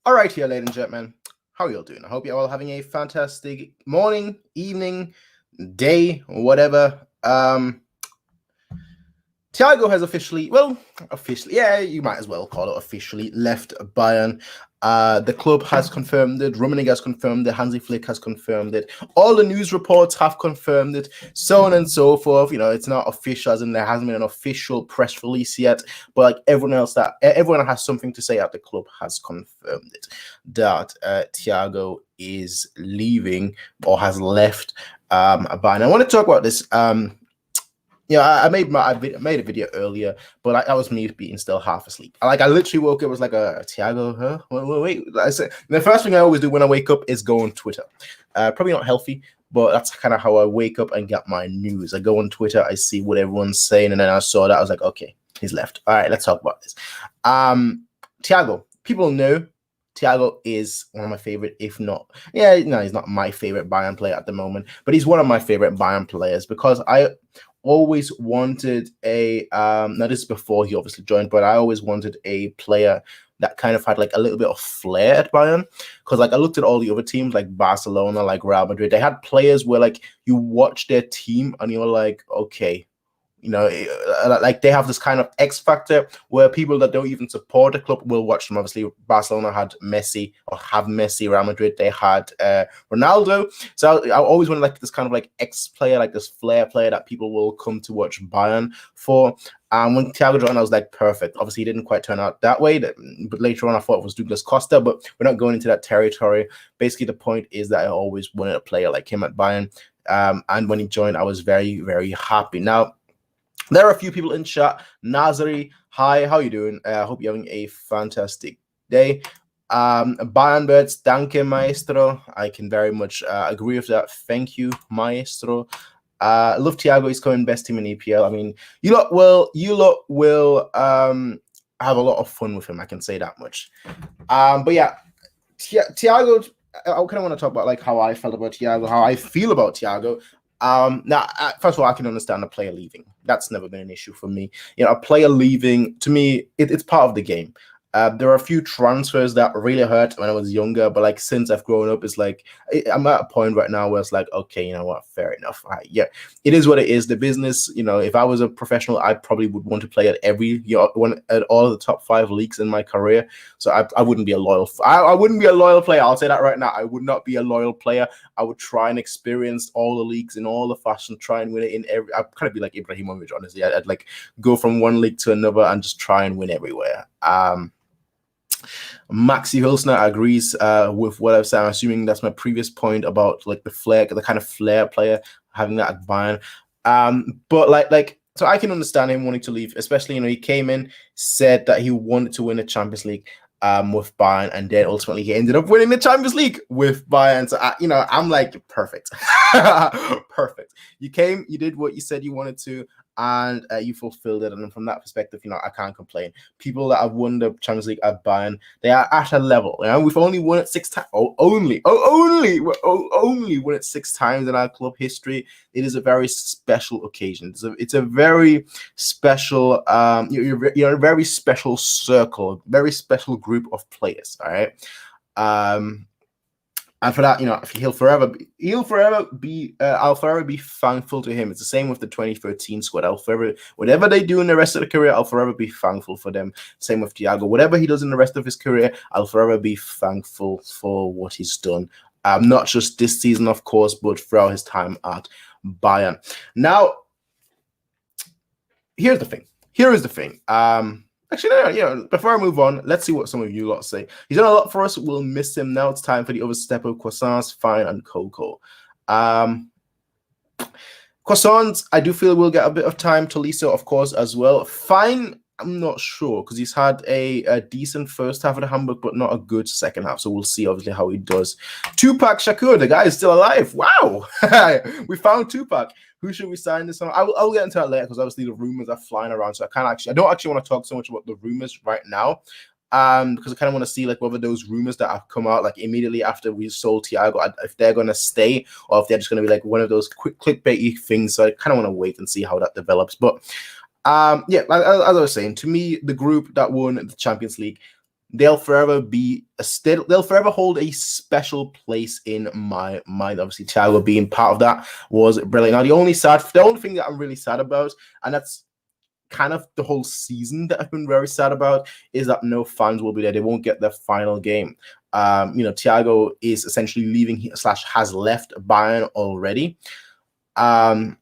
All right, here, ladies and gentlemen. How are you all doing? I hope you're all having a fantastic morning, evening, day, whatever. Thiago has officially, yeah, you might as well call it officially, left Bayern. The club has confirmed it. Rummenigge has confirmed it. Hansi Flick has confirmed it. All the news reports have confirmed it. So on and so forth. It's not official, as in there hasn't been an official press release yet. But like everyone that has something to say at the club has confirmed it that Thiago is leaving or has left Bayern. I want to talk about this. I made a video earlier, but that was me being still half asleep. I literally woke up, it was like a Thiago, huh? Wait. I said the first thing I always do when I wake up is go on Twitter. Probably not healthy, but that's kind of how I wake up and get my news. I go on Twitter, I see what everyone's saying, and then I saw that I was like, okay, he's left. All right, let's talk about this. Thiago, people know Thiago is one of my favorite, if not, he's not my favorite Bayern player at the moment, but he's one of my favorite Bayern players because I always wanted now this is before he obviously joined, but I always wanted a player that kind of had like a little bit of flair at Bayern, because like I looked at all the other teams like Barcelona, like Real Madrid, they had players where like you watch their team and you're like, okay, like they have this kind of X factor where people that don't even support the club will watch them. Obviously, Barcelona had Messi, or have Messi. Real Madrid, they had Ronaldo. So I always wanted like this kind of like X player, like this flair player that people will come to watch Bayern for. When Thiago joined, I was like, perfect. Obviously, he didn't quite turn out that way, but later on, I thought it was Douglas Costa, but we're not going into that territory. Basically, the point is that I always wanted a player like him at Bayern. And when he joined, I was very, very happy. Now, there are a few people in chat. Nazari, hi, how you doing? I hope you're having a fantastic day. Bayern Birds, danke, maestro. I can very much agree with that. Thank you, maestro. Love Thiago. He's coming best team in EPL. I mean, you lot will have a lot of fun with him. I can say that much. But yeah, Thiago. I kind of want to talk about like how I felt about Thiago, how I feel about Thiago. Now, first of all, I can understand a player leaving. That's never been an issue for me. A player leaving, to me, it's part of the game. There are a few transfers that really hurt when I was younger, but like since I've grown up, it's like I'm at a point right now where it's like, okay, you know what, fair enough. Right, yeah, it is what it is. The business, if I was a professional, I probably would want to play at at all of the top 5 leagues in my career. So I wouldn't be a loyal. I wouldn't be a loyal player. I'll say that right now. I would not be a loyal player. I would try and experience all the leagues in all the fashion, try and win it in every. I'd kind of be like Ibrahimovic, honestly. I'd like go from one league to another and just try and win everywhere. Maxi Hilsner agrees with what I've said. I'm assuming that's my previous point about like the kind of flair player, having that at Bayern. But so I can understand him wanting to leave, especially he came in, said that he wanted to win the Champions League with Bayern, and then ultimately he ended up winning the Champions League with Bayern. So I'm like, perfect. Perfect. You came, you did what you said you wanted to, and you fulfilled it. And from that perspective, I can't complain. People that have won the Champions League at Bayern, they are at a level. We've only won it 6 times. Only won it 6 times in our club history. It is a very special occasion. It's a very special, you're a very special circle, very special group of players. All right. And for that, I'll forever be thankful to him. It's the same with the 2013 squad. Whatever they do in the rest of the career, I'll forever be thankful for them. Same with Thiago. Whatever he does in the rest of his career, I'll forever be thankful for what he's done. Not just this season, of course, but throughout his time at Bayern. Now, here is the thing. Actually, no, before I move on, let's see what some of you lot say. He's done a lot for us. We'll miss him. Now it's time for the other step of croissants, fine, and cocoa. Croissants, I do feel we'll get a bit of time. Tolisso, of course, as well. Fine, I'm not sure, because he's had a decent first half of the Hamburg, but not a good second half. So we'll see, obviously, how he does. Tupac Shakur, the guy is still alive. Wow. We found Tupac. Who should we sign this on? I'll get into that later, because obviously the rumors are flying around. So I don't actually want to talk so much about the rumors right now. Because I kind of want to see like whether those rumors that have come out like immediately after we sold Thiago, if they're going to stay, or if they're just going to be like one of those quick clickbaity things. So I kind of want to wait and see how that develops. But as I was saying, to me, the group that won the Champions League, they'll forever be they'll forever hold a special place in my mind. Obviously, Thiago being part of that was brilliant. Now, the only thing that I'm really sad about, and that's kind of the whole season that I've been very sad about, is that no fans will be there. They won't get their final game. Thiago is essentially leaving / has left Bayern already. So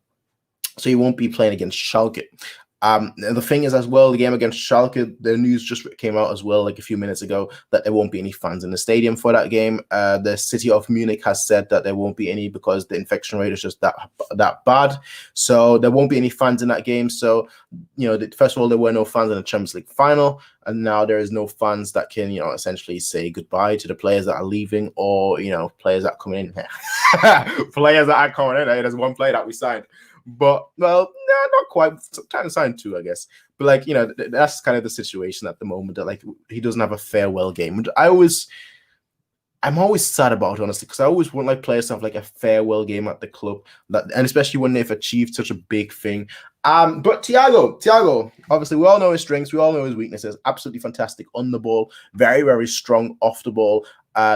he won't be playing against Schalke. The thing is, as well, the game against Schalke, the news just came out as well, like a few minutes ago, that there won't be any fans in the stadium for that game. The city of Munich has said that there won't be any because the infection rate is just that bad. So there won't be any fans in that game. So, first of all, there were no fans in the Champions League final, and now there is no fans that can, essentially say goodbye to the players that are leaving, or, players that are coming in. Players that are coming in. There's one player that we signed. But, well, no, not quite. Trying to sign 2, I guess. But, that's kind of the situation at the moment, that, he doesn't have a farewell game. And I'm always sad about it, honestly, because I always want, players to have, a farewell game at the club, and especially when they've achieved such a big thing. But Thiago, obviously, we all know his strengths. We all know his weaknesses. Absolutely fantastic on the ball. Very, very strong off the ball.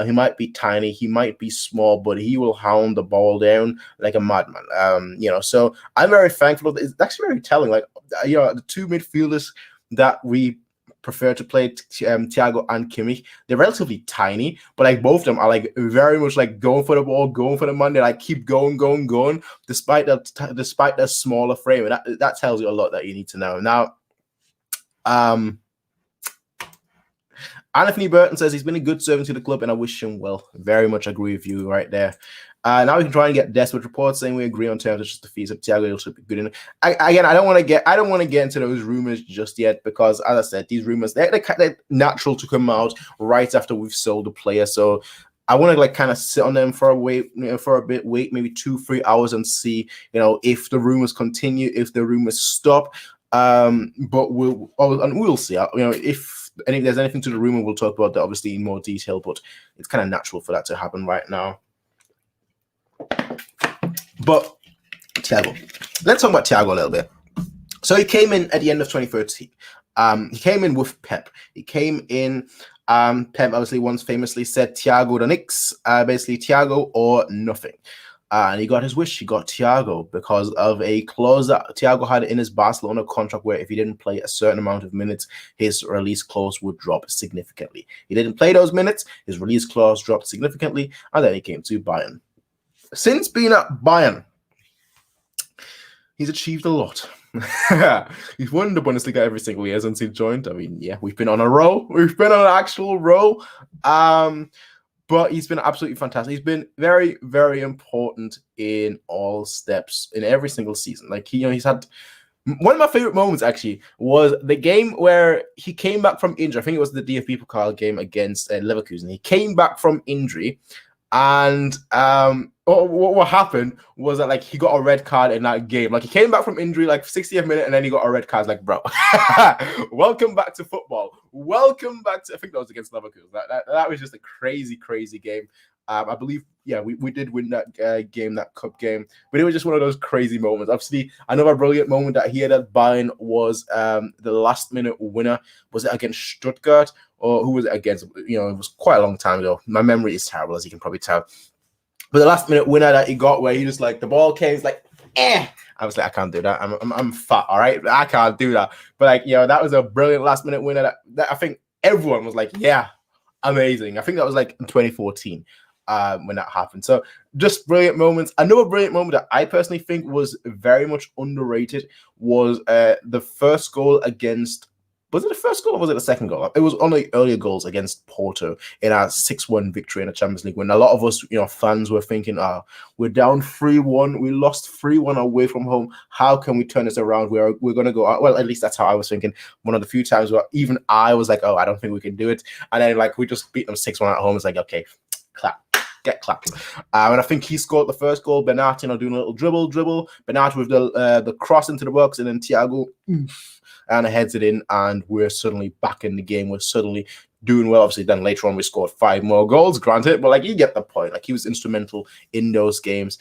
He might be tiny, he might be small, but he will hound the ball down like a madman. So I'm very thankful. It's actually very telling. The 2 midfielders that we prefer to play, Thiago and Kimmich, they're relatively tiny, but both of them are very much going for the ball, going for the money. They keep going, despite their smaller frame. And that tells you a lot that you need to know. Now, Anthony Burton says he's been a good servant to the club, and I wish him well. Very much agree with you right there. Now we can try and get desperate reports saying we agree on terms of just the fees of Thiago should be good enough. I don't want to get into those rumors just yet, because, as I said, these rumors they're natural to come out right after we've sold the player. So I want to kind of sit on them for a bit, wait maybe 2-3 hours and see if the rumors continue, if the rumors stop. But we'll see. If there's anything to the rumor, we'll talk about that obviously in more detail, but it's kind of natural for that to happen right now. But Thiago, let's talk about Thiago a little bit. So he came in at the end of 2013. He came in with Pep. He came in, Pep obviously once famously said Thiago the Knicks, basically Thiago or nothing. And he got his wish. He got Thiago because of a clause that Thiago had in his Barcelona contract where if he didn't play a certain amount of minutes, his release clause would drop significantly. He didn't play those minutes, his release clause dropped significantly, and then he came to Bayern. Since being at Bayern, he's achieved a lot. He's won the Bundesliga every single year since he joined. I mean, yeah, we've been on a roll. We've been on an actual roll. But he's been absolutely fantastic. He's been very, very important in all steps in every single season. He's had one of my favorite moments actually was the game where he came back from injury. I think it was the DFB Pokal game against Leverkusen. He came back from injury, and what happened was that he got a red card in that game. He came back from injury 60th minute, and then he got a red card. Bro, welcome back to football. Welcome back to. I think that was against Liverpool. That was just a crazy game. I believe, we did win that game, that cup game, but it was just one of those crazy moments. Obviously, another brilliant moment that he had at Bayern was the last minute winner. Was it against Stuttgart, or who was it against? It was quite a long time ago. My memory is terrible, as you can probably tell. But the last minute winner that he got, where he just the ball came, I was I can't do that. I'm fat, all right? I can't do that. But that was a brilliant last minute winner that I think everyone was yeah, amazing. I think that was in 2014 when that happened. So just brilliant moments. Another brilliant moment that I personally think was very much underrated was the first goal against. Was it the first goal or was it the second goal? It was on the earlier goals against Porto in our 6-1 victory in the Champions League, when a lot of us, fans were thinking, we're down 3-1. We lost 3-1 away from home. How can we turn this around? We're going to go out. Well, at least that's how I was thinking. One of the few times where even I was I don't think we can do it. And then we just beat them 6-1 at home. It's okay, clap. Get clapped. And I think he scored the first goal. Bernat, doing a little dribble. Bernat with the cross into the box, and then Thiago and heads it in, and we're suddenly back in the game. We're suddenly doing well. Obviously, then later on we scored 5 more goals, granted, but you get the point. He was instrumental in those games.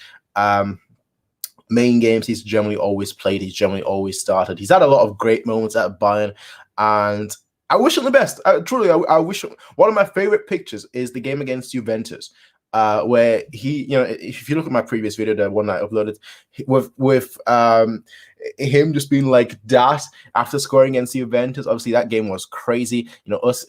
Main games he's generally always played. He's generally always started. He's had a lot of great moments at Bayern, and I wish him the best. Truly, I wish him. One of my favorite pictures is the game against Juventus, where he, if you look at my previous video, the one I uploaded, with him just being like that after scoring against Juventus. Obviously, that game was crazy.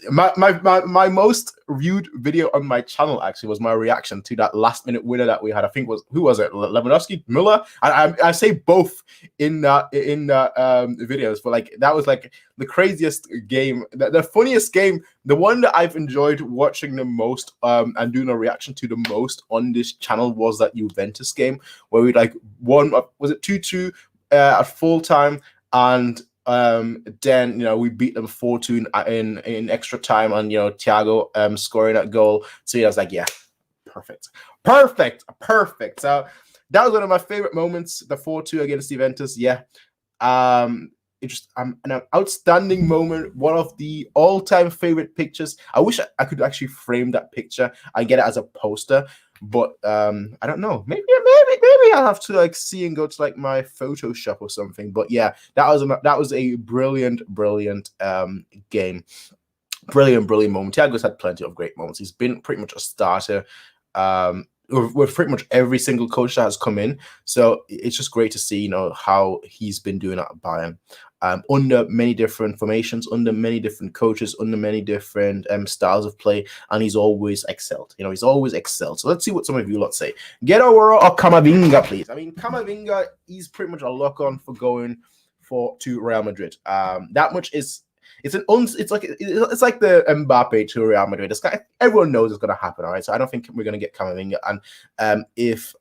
My most viewed video on my channel actually was my reaction to that last minute winner that we had. I think who was it? Lewandowski, Müller. I say both in videos, but like that was like the craziest game, the funniest game, the one that I've enjoyed watching the most and doing a reaction to the most on this channel was that Juventus game where we like won. Was it 2-2 at full time, and then we beat them 4-2 in extra time, and Thiago scoring that goal. So I was like, yeah, perfect. So that was one of my favorite moments, the 4-2 against Juventus. Yeah. It's just an outstanding moment, one of the all-time favorite pictures. I wish I could actually frame that picture and get it as a poster, but I don't know. Maybe I'll have to like see and go to like my Photoshop or something. But yeah, that was a brilliant game, brilliant moment. Thiago's had plenty of great moments. He's been pretty much a starter with pretty much every single coach that has come in. So it's just great to see, how he's been doing at Bayern. Under many different formations, under many different coaches, under many different styles of play, and he's always excelled. He's always excelled. So let's see what some of you lot say. Guerreiro or Camavinga, please. I mean, Camavinga, he's pretty much a lock-on for going to Real Madrid. That much is. It's like the Mbappe to Real Madrid. This guy, everyone knows it's going to happen, all right? So I don't think we're going to get Camavinga. And if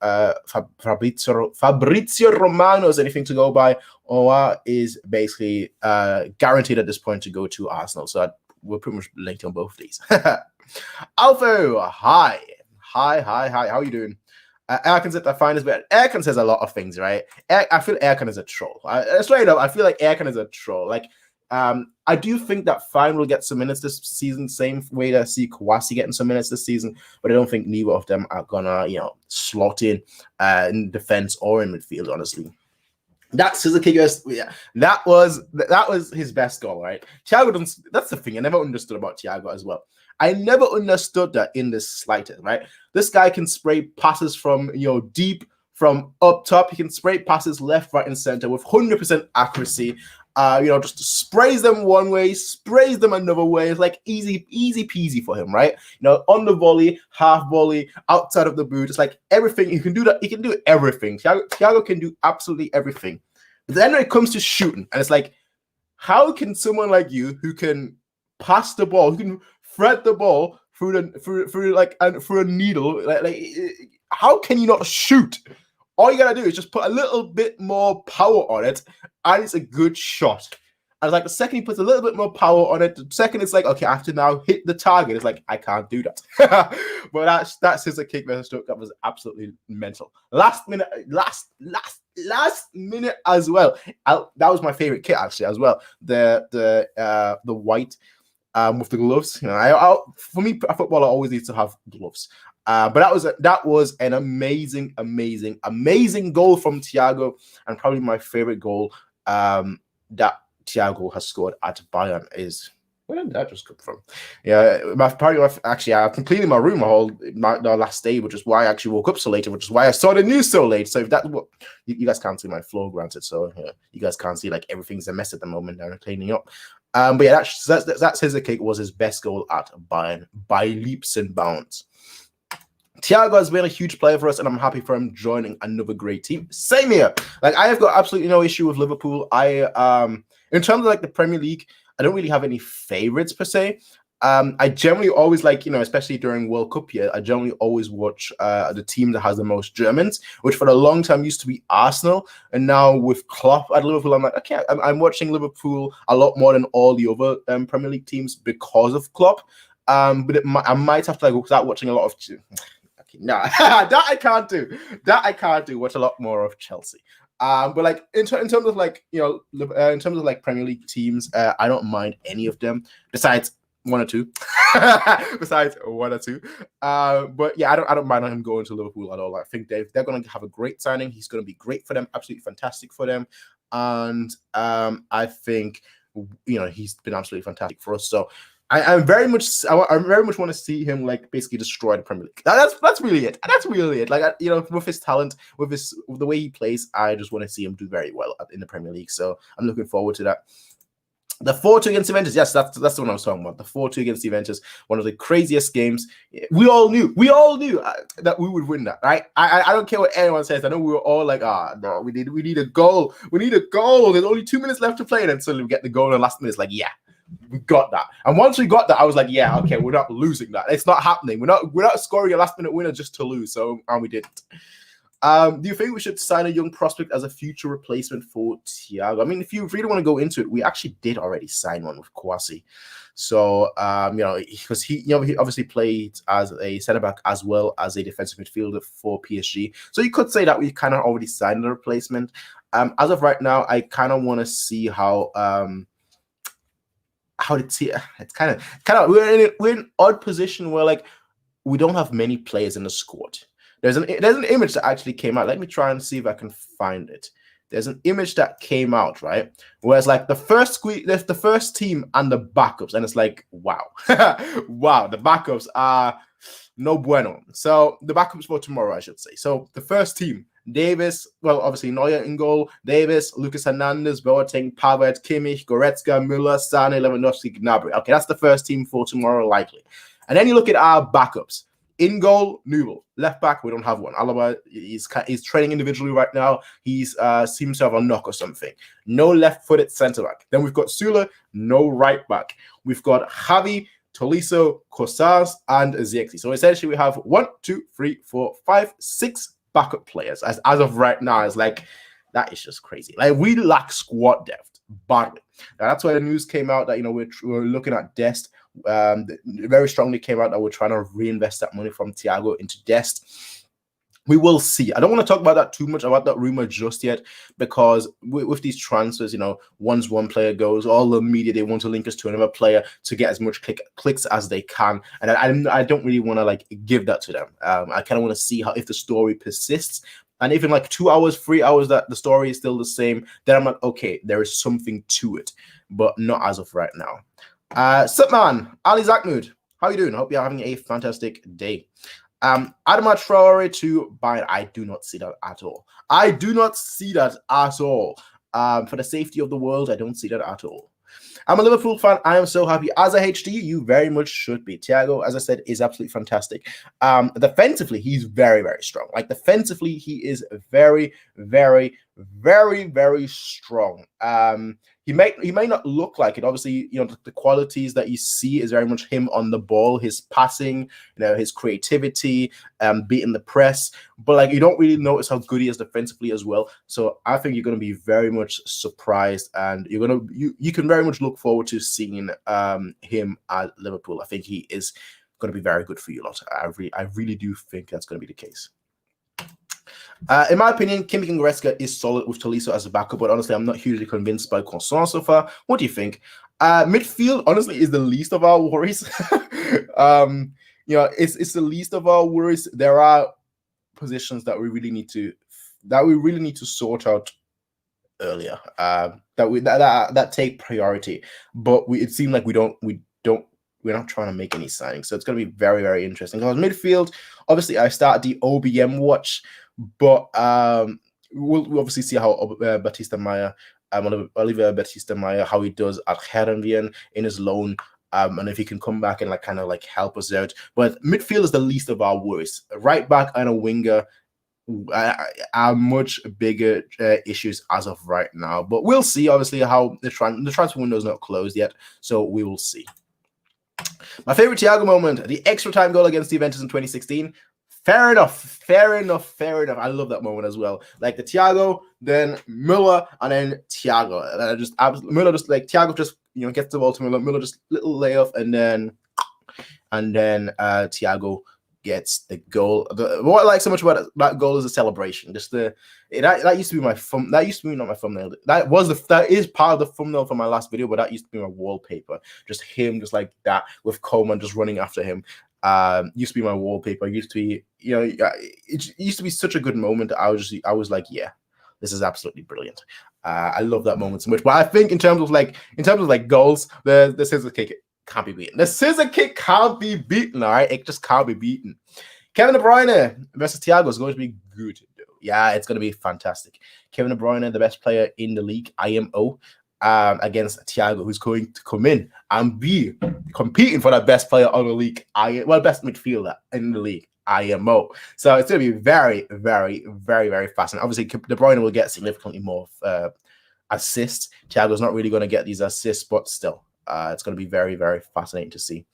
Fabrizio Romano is anything to go by, Owa is basically guaranteed at this point to go to Arsenal. So we're pretty much linked on both of these. Alpha, hi. How are you doing? Erkan said the finest, but Erkan says a lot of things, right? I feel Erkan is a troll. Straight up, I feel like Erkan is a troll. Like, I do think that Fine will get some minutes this season, same way that I see Kouassi getting some minutes this season, but I don't think neither of them are gonna, slot in defense or in midfield, honestly. That's his kick. Yeah, that was his best goal, right? Thiago doesn't. That's the thing I never understood about Thiago as well. I never understood that in the slightest, right? This guy can spray passes from deep, from up top. He can spray passes left, right, and center with 100% accuracy. Just sprays them one way, sprays them another way. It's like easy peasy for him, right? On the volley, half volley, outside of the boot. It's like everything. He can do that. He can do everything. Thiago can do absolutely everything. But then when it comes to shooting, and it's like, how can someone like you, who can pass the ball, who can thread the ball through a needle, like how can you not shoot? All you gotta do is just put a little bit more power on it, and it's a good shot. And it's like the second he puts a little bit more power on it, the second it's like, okay, I have to now hit the target. It's like, I can't do that. But that's his kick versus Stoke. That was absolutely mental. Last minute as well. That was my favorite kit actually as well. The white with the gloves. For me, a footballer always needs to have gloves. But that was an amazing goal from Thiago, and probably my favorite goal that Thiago has scored at Bayern is. Where did that just come from? Yeah, I completed my room the last day, which is why I actually woke up so late, which is why I saw the news so late. So if that, you guys can't see my floor, granted, so you guys can't see like everything's a mess at the moment and I'm cleaning up. But yeah, that's his kick was his best goal at Bayern by leaps and bounds. Thiago has been a huge player for us, and I'm happy for him joining another great team. Same here. Like, I have got absolutely no issue with Liverpool. In terms of like the Premier League, I don't really have any favorites per se. I generally always like, especially during World Cup year, I generally always watch the team that has the most Germans, which for a long time used to be Arsenal. And now with Klopp at Liverpool, I'm like, okay, I'm watching Liverpool a lot more than all the other Premier League teams because of Klopp. But I might have to like start watching a lot of. Nah, that I can't do. Watch a lot more of Chelsea. But like in terms of like in terms of like Premier League teams, I don't mind any of them besides one or two. But yeah, I don't mind him going to Liverpool at all. I think they're going to have a great signing. He's going to be great for them, absolutely fantastic for them, and I think he's been absolutely fantastic for us. So I very much want to see him like basically destroy the Premier League. That's really it. That's really it. Like with his talent, with the way he plays, I just want to see him do very well in the Premier League. So I'm looking forward to that. The 4-2 against Juventus, yes, that's the one I was talking about. The 4-2 against Juventus, one of the craziest games. We all knew that we would win that, right? I don't care what anyone says. I know we were all like, no, we need a goal. We need a goal. There's only 2 minutes left to play, and then suddenly we get the goal in the last minute. It's like, yeah, we got that. And once we got that, I was like, yeah, okay, we're not losing that. It's not happening. We're not scoring a last minute winner just to lose. So, and we didn't. Do you think we should sign a young prospect as a future replacement for Thiago? I mean, if you really want to go into it, we actually did already sign one with Kouassi. So, because he obviously played as a centre-back as well as a defensive midfielder for PSG. So you could say that we kind of already signed a replacement. As of right now, I kind of want to see how it's kind of we're in an odd position where like we don't have many players in the squad. There's an image that actually came out. Let me try and see if I can find it. There's an image that came out, right? Whereas like the first team and the backups, and it's like, wow, wow, the backups are no bueno. So the backups for tomorrow, I should say. So the first team, Davis, well, obviously Neuer in goal, Davis, Lucas Hernandez, Boateng, Pavard, Kimmich, Goretzka, Müller, Sane, Lewandowski, Gnabry. Okay, that's the first team for tomorrow, likely. And then you look at our backups. In goal, Newell. Left back, we don't have one. Alaba, he's training individually right now. He's seems to have a knock or something. No left-footed centre-back. Then we've got Sula, no right back. We've got Javi, Tolisso, Cosas, and Ziyech. So essentially we have 1, 2, 3, 4, 5, 6 backup players. As of right now, it's like, that is just crazy. Like, we lack squad depth badly. Now, that's why the news came out that, we're looking at Dest. Very strongly came out that we're trying to reinvest that money from Thiago into Dest. We will see. I don't want to talk about that too much, about that rumor just yet, because with these transfers, once one player goes, all the media, they want to link us to another player to get as much clicks as they can. And I don't really want to like give that to them. I kind of want to see if the story persists. And even like 2 hours, 3 hours that the story is still the same, then I'm like, okay, there is something to it, but not as of right now. Sup man, Ali Zachmood, how you doing? I hope you're having a fantastic day. Adama Traore to Bayern. I do not see that at all. I do not see that at all. For the safety of the world, I don't see that at all. I'm a Liverpool fan. I am so happy. As a HD, you very much should be. Thiago, as I said, is absolutely fantastic. Defensively, he's very, very strong. Like, defensively, he is very, very, very, very strong. He may not look like it. Obviously, the qualities that you see is very much him on the ball, his passing, his creativity, beating the press. But like, you don't really notice how good he is defensively as well. So I think you're going to be very much surprised, and you can very much look forward to seeing him at Liverpool. I think he is going to be very good for you lot. I really do think that's going to be the case. In my opinion, Kimmich and Goretzka is solid with Tolisso as a backup, but honestly, I'm not hugely convinced by Constant so far. What do you think? Midfield, honestly, is the least of our worries. It's the least of our worries. There are positions that we really need to sort out earlier. That take priority, but it seems like we're not trying to make any signings, so it's going to be very, very interesting. Because midfield, obviously, I started the OBM watch, but we'll obviously see how Batista Maya, Oliver Batista Maya, how he does at Herenveen in his loan, and if he can come back and kind of help us out. But midfield is the least of our worries. Right back and a winger are much bigger issues as of right now. But we'll see. Obviously, how the transfer window is not closed yet, so we will see. My favorite Thiago moment, the extra time goal against Juventus in 2016. Fair enough. I love that moment as well. Like the Thiago, then Müller, and then Thiago. And Müller Thiago just gets the ball to Müller. Müller just little layoff, and then Thiago gets the goal. What I like so much about that goal is the celebration. That used to be my thumb. That used to be not my thumbnail. That is part of the thumbnail for my last video, but that used to be my wallpaper. Just him, just like that, with Coleman just running after him. Used to be my wallpaper. Used to be, it used to be such a good moment. I was like, yeah, this is absolutely brilliant. I love that moment so much. But I think in terms of like goals, the scissor kick can't be beaten. The scissor kick can't be beaten. All right, it just can't be beaten. Kevin De Bruyne versus Thiago is going to be good. Yeah, it's going to be fantastic. Kevin De Bruyne, the best player in the league, IMO, against Thiago, who's going to come in and be competing for that best player on the league. Best midfielder in the league. IMO. So it's going to be very, very, very, very fascinating. Obviously, De Bruyne will get significantly more assists. Thiago's not really going to get these assists, but still, it's going to be very, very fascinating to see.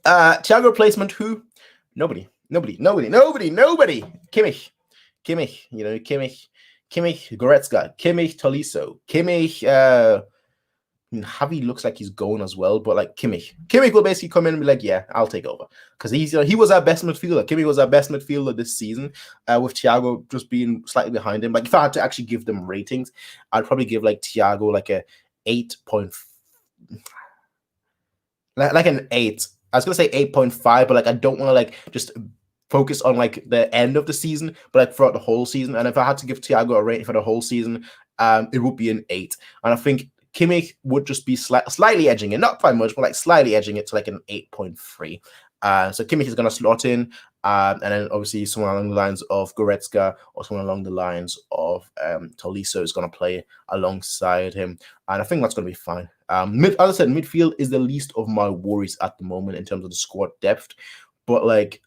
Thiago replacement, who? Nobody. Kimmich. Kimmich, Goretzka, Kimmich, Tolisso, Kimmich, Javi looks like he's going as well, but like Kimmich will basically come in and be like, yeah, I'll take over. Because he was our best midfielder. Kimmich was our best midfielder this season, with Thiago just being slightly behind him. Like if I had to actually give them ratings, I'd probably give like Thiago like a 8. Like an 8. I was gonna say 8.5, but like I don't want to like just focus on like the end of the season, but like throughout the whole season. And if I had to give Thiago a rating for the whole season, it would be an 8. And I think Kimmich would just be slightly edging it, not by much, but like slightly edging it to like an 8.3. So Kimmich is going to slot in, and then obviously someone along the lines of Goretzka or someone along the lines of Tolisso is going to play alongside him, and I think that's going to be fine. As I said, midfield is the least of my worries at the moment in terms of the squad depth, but like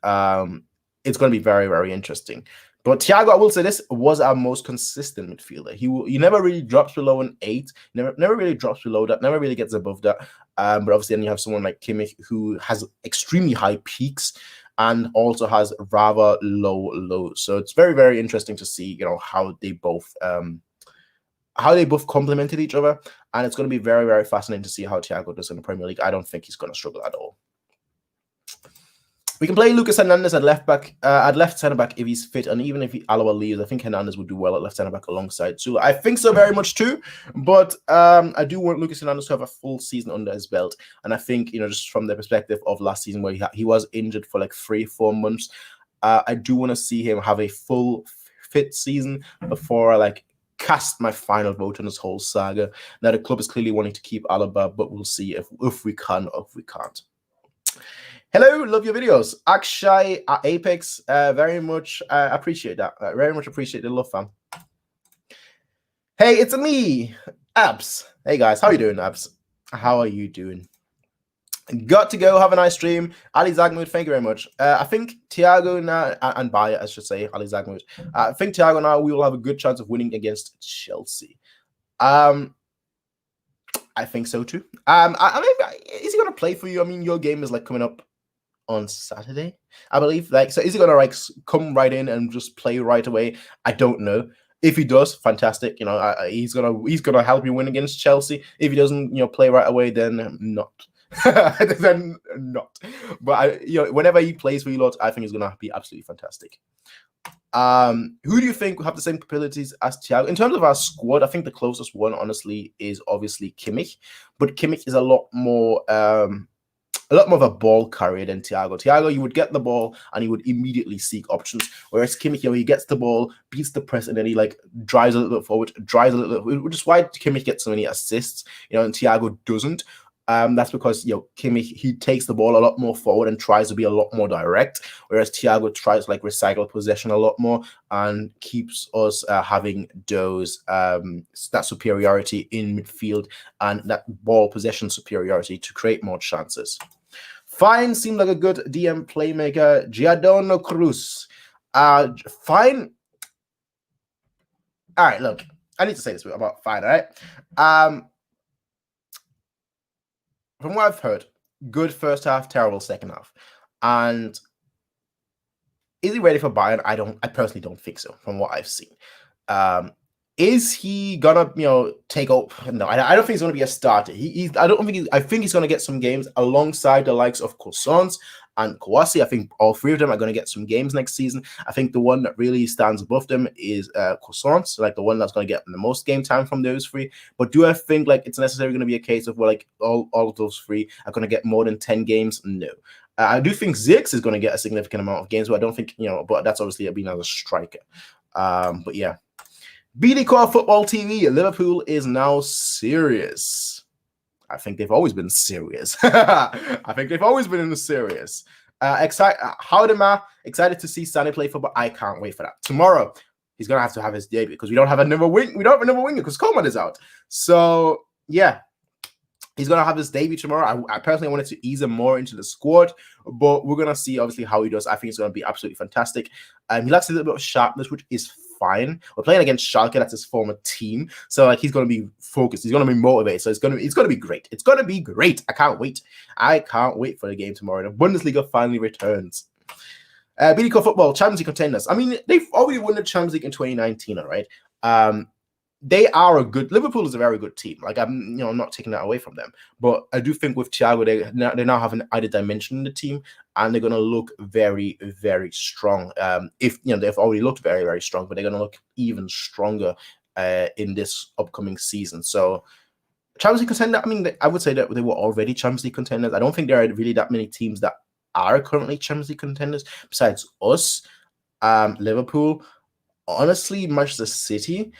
it's going to be very, very interesting. But Thiago, I will say this, was our most consistent midfielder. He never really drops below an 8. Never really drops below that. Never really gets above that. But obviously, then you have someone like Kimmich who has extremely high peaks and also has rather low lows. So it's very, very interesting to see, how they both complemented each other. And it's going to be very, very fascinating to see how Thiago does in the Premier League. I don't think he's going to struggle at all. We can play Lucas Hernandez at left centre back if he's fit, and even if Alaba leaves, I think Hernandez would do well at left centre back alongside Sula. I think so very much too, but I do want Lucas Hernandez to have a full season under his belt, and I think just from the perspective of last season where he was injured for like 3-4 months, I do want to see him have a full fit season before I like cast my final vote on this whole saga. Now the club is clearly wanting to keep Alaba, but we'll see if we can or if we can't. Hello, love your videos. Akshay at Apex, very much appreciate that. Very much appreciate the love, fam. Hey, it's me, Abs. Hey guys, how are you doing, Abs? How are you doing? Got to go. Have a nice stream. Ali Zagmood, thank you very much. I think Thiago now, and Bayer, I should say, Ali Zagmood. I think Thiago now, we will have a good chance of winning against Chelsea. I think so too. I mean, is he going to play for you? I mean, your game is like coming up on Saturday, I believe. Like, so is he gonna like come right in and just play right away? I don't know. If he does, fantastic. He's gonna help you win against Chelsea. If he doesn't, play right away, then not. Then not. But whenever he plays for you lot, I think he's gonna be absolutely fantastic. Who do you think will have the same capabilities as Thiago? In terms of our squad, I think the closest one, honestly, is obviously Kimmich. But Kimmich is a lot more of a ball carrier than Thiago. Thiago, you would get the ball and he would immediately seek options. Whereas Kimmich, he gets the ball, beats the press, and then he like drives a little bit forward, which is why Kimmich gets so many assists, and Thiago doesn't. That's because Kimmich, he takes the ball a lot more forward and tries to be a lot more direct, whereas Thiago tries to like recycle possession a lot more and keeps us having those that superiority in midfield and that ball possession superiority to create more chances. Fine seemed like a good DM playmaker. Giordano Cruz. Fine. All right, look, I need to say this about Fine, all right? From what I've heard, good first half, terrible second half. And is he ready for Bayern? I personally don't think so, from what I've seen. Is he gonna, take over? No, I don't think he's gonna be a starter. I think he's gonna get some games alongside the likes of Cousins and Kouassi. I think all three of them are gonna get some games next season. I think the one that really stands above them is Cousins, like the one that's gonna get the most game time from those three. But do I think like it's necessarily gonna be a case of where like all of those three are gonna get more than 10 games? No. I do think Zirkzee is gonna get a significant amount of games, but I don't think, but that's obviously being as a striker. But yeah. BD Core Football TV, Liverpool is now serious. I think they've always been serious. I think they've always been in the serious. Excited to see Sané play football. I can't wait for that. Tomorrow, he's going to have his debut because we don't have another wing. We don't have another winger because Coleman is out. So, yeah. He's going to have his debut tomorrow. I personally wanted to ease him more into the squad, but we're going to see, obviously, how he does. I think it's going to be absolutely fantastic. He lacks a little bit of sharpness, which is fine. We're playing against Schalke, that's his former team. So, like, he's going to be focused. He's going to be motivated. So, it's going to be great. It's going to be great. I can't wait. I can't wait for the game tomorrow. The Bundesliga finally returns. BDK Football, Champions League contenders. I mean, they've already won the Champions League in 2019, all right? They are Liverpool is a very good team. Like, I'm not taking that away from them. But I do think with Thiago, they now have an added dimension in the team, and they're going to look very, very strong. They've already looked very, very strong, but they're going to look even stronger in this upcoming season. So, Champions League contender, I mean, I would say that they were already Champions League contenders. I don't think there are really that many teams that are currently Champions League contenders besides us, Liverpool, honestly, Manchester City.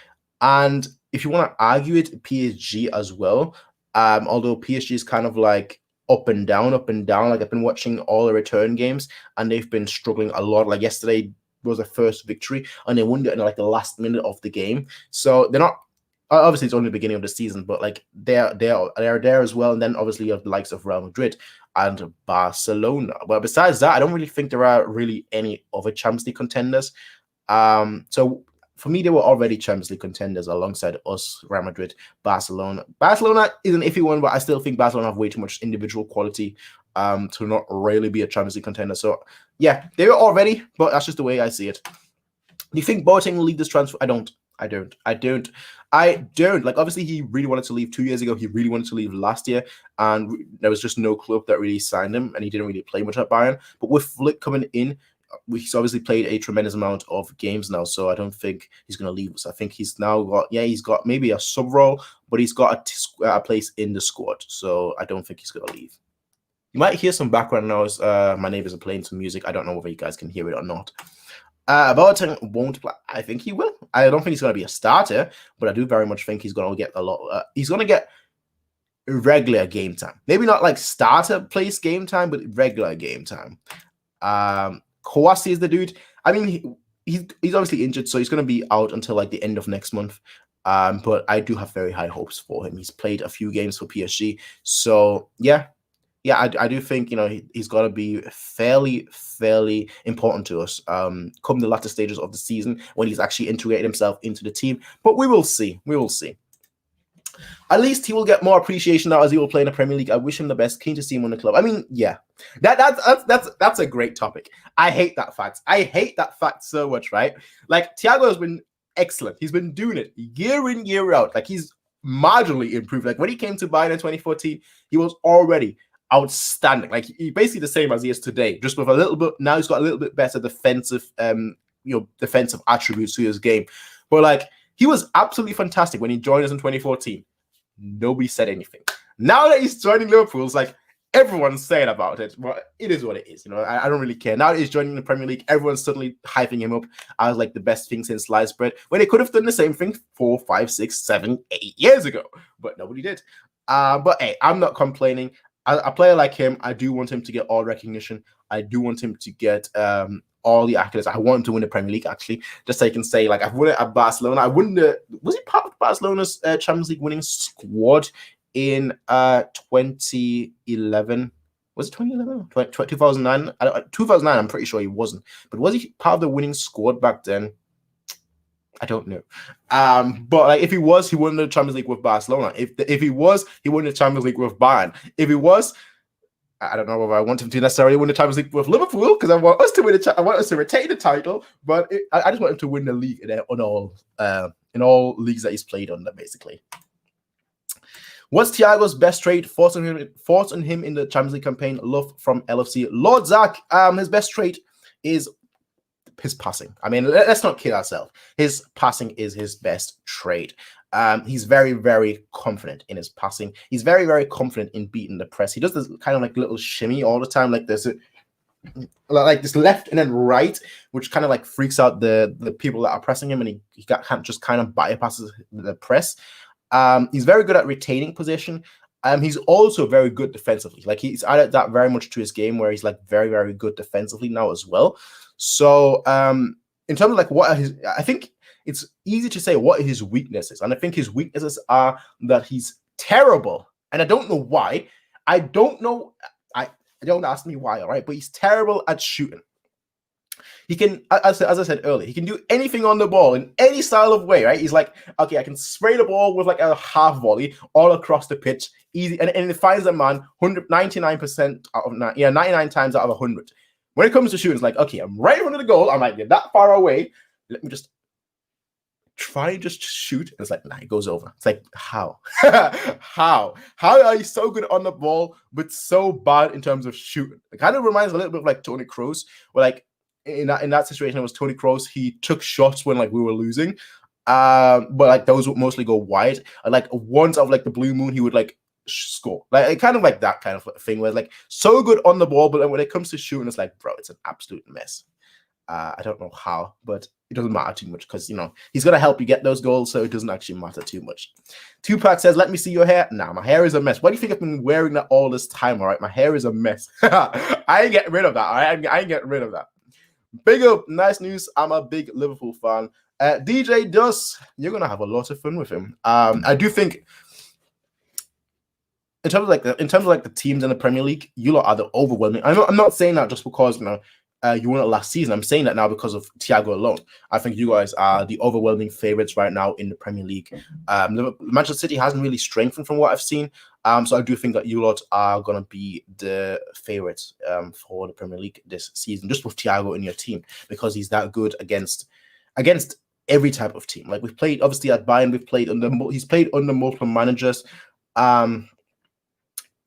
And if you want to argue it, PSG as well. Although PSG is kind of like up and down. Like, I've been watching all the return games and they've been struggling a lot. Like, yesterday was their first victory and they won it in like the last minute of the game. So they're not, obviously it's only the beginning of the season, but like they're there as well. And then obviously you have the likes of Real Madrid and Barcelona. But besides that, I don't really think there are really any other Champions League contenders. So for me, they were already Champions League contenders alongside us, Real Madrid, Barcelona. Barcelona is an iffy one, but I still think Barcelona have way too much individual quality to not really be a Champions League contender. So, yeah, they were already, but that's just the way I see it. Do you think Boateng will leave this transfer? I don't. Like, obviously, he really wanted to leave 2 years ago. He really wanted to leave last year, and there was just no club that really signed him, and he didn't really play much at Bayern. But with Flick coming in, he's obviously played a tremendous amount of games now, so I don't think he's going to leave us. I think he's now got maybe a sub role, but he's got a place in the squad, so I don't think he's going to leave. You might hear some background noise. My neighbors are playing some music. I don't know whether you guys can hear it or not. Boateng won't play. I think he will. I don't think he's going to be a starter, but I do very much think he's going to get a lot. He's going to get regular game time. Maybe not like starter place game time, but regular game time. Kouassi is the dude. I mean, he's obviously injured, so he's going to be out until like the end of next month. But I do have very high hopes for him. He's played a few games for PSG, so yeah, I do think he's got to be fairly important to us. Come the latter stages of the season when he's actually integrated himself into the team. But we will see. At least he will get more appreciation now as he will play in the Premier League. I wish him the best. Keen to see him in the club. I mean, yeah, that's a great topic. I hate that fact. I hate that fact so much, right? Like, Thiago has been excellent. He's been doing it year in, year out. Like, he's marginally improved. Like, when he came to Bayern in 2014, he was already outstanding. Like, he basically the same as he is today, just with a little bit. Now he's got a little bit better defensive attributes to his game. But like, he was absolutely fantastic when he joined us in 2014. Nobody said anything. Now that he's joining Liverpool, it's like everyone's saying about it. Well, it is what it is. I don't really care. Now that he's joining the Premier League, everyone's suddenly hyping him up as like the best thing since sliced bread, when they could have done the same thing 4, 5, 6, 7, 8 years ago. But nobody did. But hey, I'm not complaining. A player like him, I do want him to get all recognition. I do want him to get all the accolades. I want him to win the Premier League, actually, just so I can say, like, I've won it at Barcelona. Was he part of Barcelona's Champions League winning squad in 2011? Was it 2011? 2009? 2009, I'm pretty sure he wasn't. But was he part of the winning squad back then? I don't know. But like, if he was, he won the Champions League with Barcelona. If he was, he won the Champions League with Bayern. If he was, I don't know if I want him to necessarily win the Champions League with Liverpool, because I want us to win I want us to retain the title, but I just want him to win the league in all leagues that he's played under, basically. What's Thiago's best trait? Thoughts on him in the Champions League campaign? Love from LFC. Lord Zach, his best trait is his passing. I mean, let's not kid ourselves. His passing is his best trait. He's very, very confident in his passing. He's very, very confident in beating the press. He does this kind of like little shimmy all the time, like this. like this left and then right, which kind of like freaks out the people that are pressing him, and he can't just kind of bypasses the press. He's very good at retaining position. He's also very good defensively. Like he's added that very much to his game, where he's like very, very good defensively now as well. So in terms of like what are his, I think it's easy to say what his weaknesses, and I think his weaknesses are that he's terrible, and I don't know why. I don't know. I don't ask me why, all right? But he's terrible at shooting. He can, as I said earlier, he can do anything on the ball in any style of way, right? He's like, okay, I can spray the ball with like a half volley all across the pitch, easy, and it finds a man 99% out of 99 times out of 100. When it comes to shooting, it's like, okay, I'm right in front of the goal. I'm like, you're that far away. Let me just try and just shoot. And it's like, nah, it goes over. It's like, how? How are you so good on the ball, but so bad in terms of shooting? It kind of reminds a little bit of like Toni Kroos, where like in that situation, it was Toni Kroos. He took shots when like we were losing, but like those would mostly go wide. And like once of like the blue moon, he would like score, like kind of like that kind of thing, where like so good on the ball, but then when it comes to shooting, it's like, bro, it's an absolute mess. I don't know how, but it doesn't matter too much because, you know, he's going to help you get those goals, so it doesn't actually matter too much. Tupac says, let me see your hair. Nah, my hair is a mess. Why do you think I've been wearing that all this time, all right? My hair is a mess. I ain't getting rid of that, all right? I ain't getting rid of that. Big up. Nice news. I'm a big Liverpool fan. DJ Dust, you're going to have a lot of fun with him. I do think in terms of like the teams in the Premier League, you lot are the overwhelming. I'm not saying that just because, you know, you won it last season. I'm saying that now because of Thiago alone. I think you guys are the overwhelming favorites right now in the Premier League. Manchester City hasn't really strengthened from what I've seen. So I do think that you lot are going to be the favorites for the Premier League this season, just with Thiago in your team, because he's that good against every type of team. Like we've played, obviously at Bayern, he's played under multiple managers.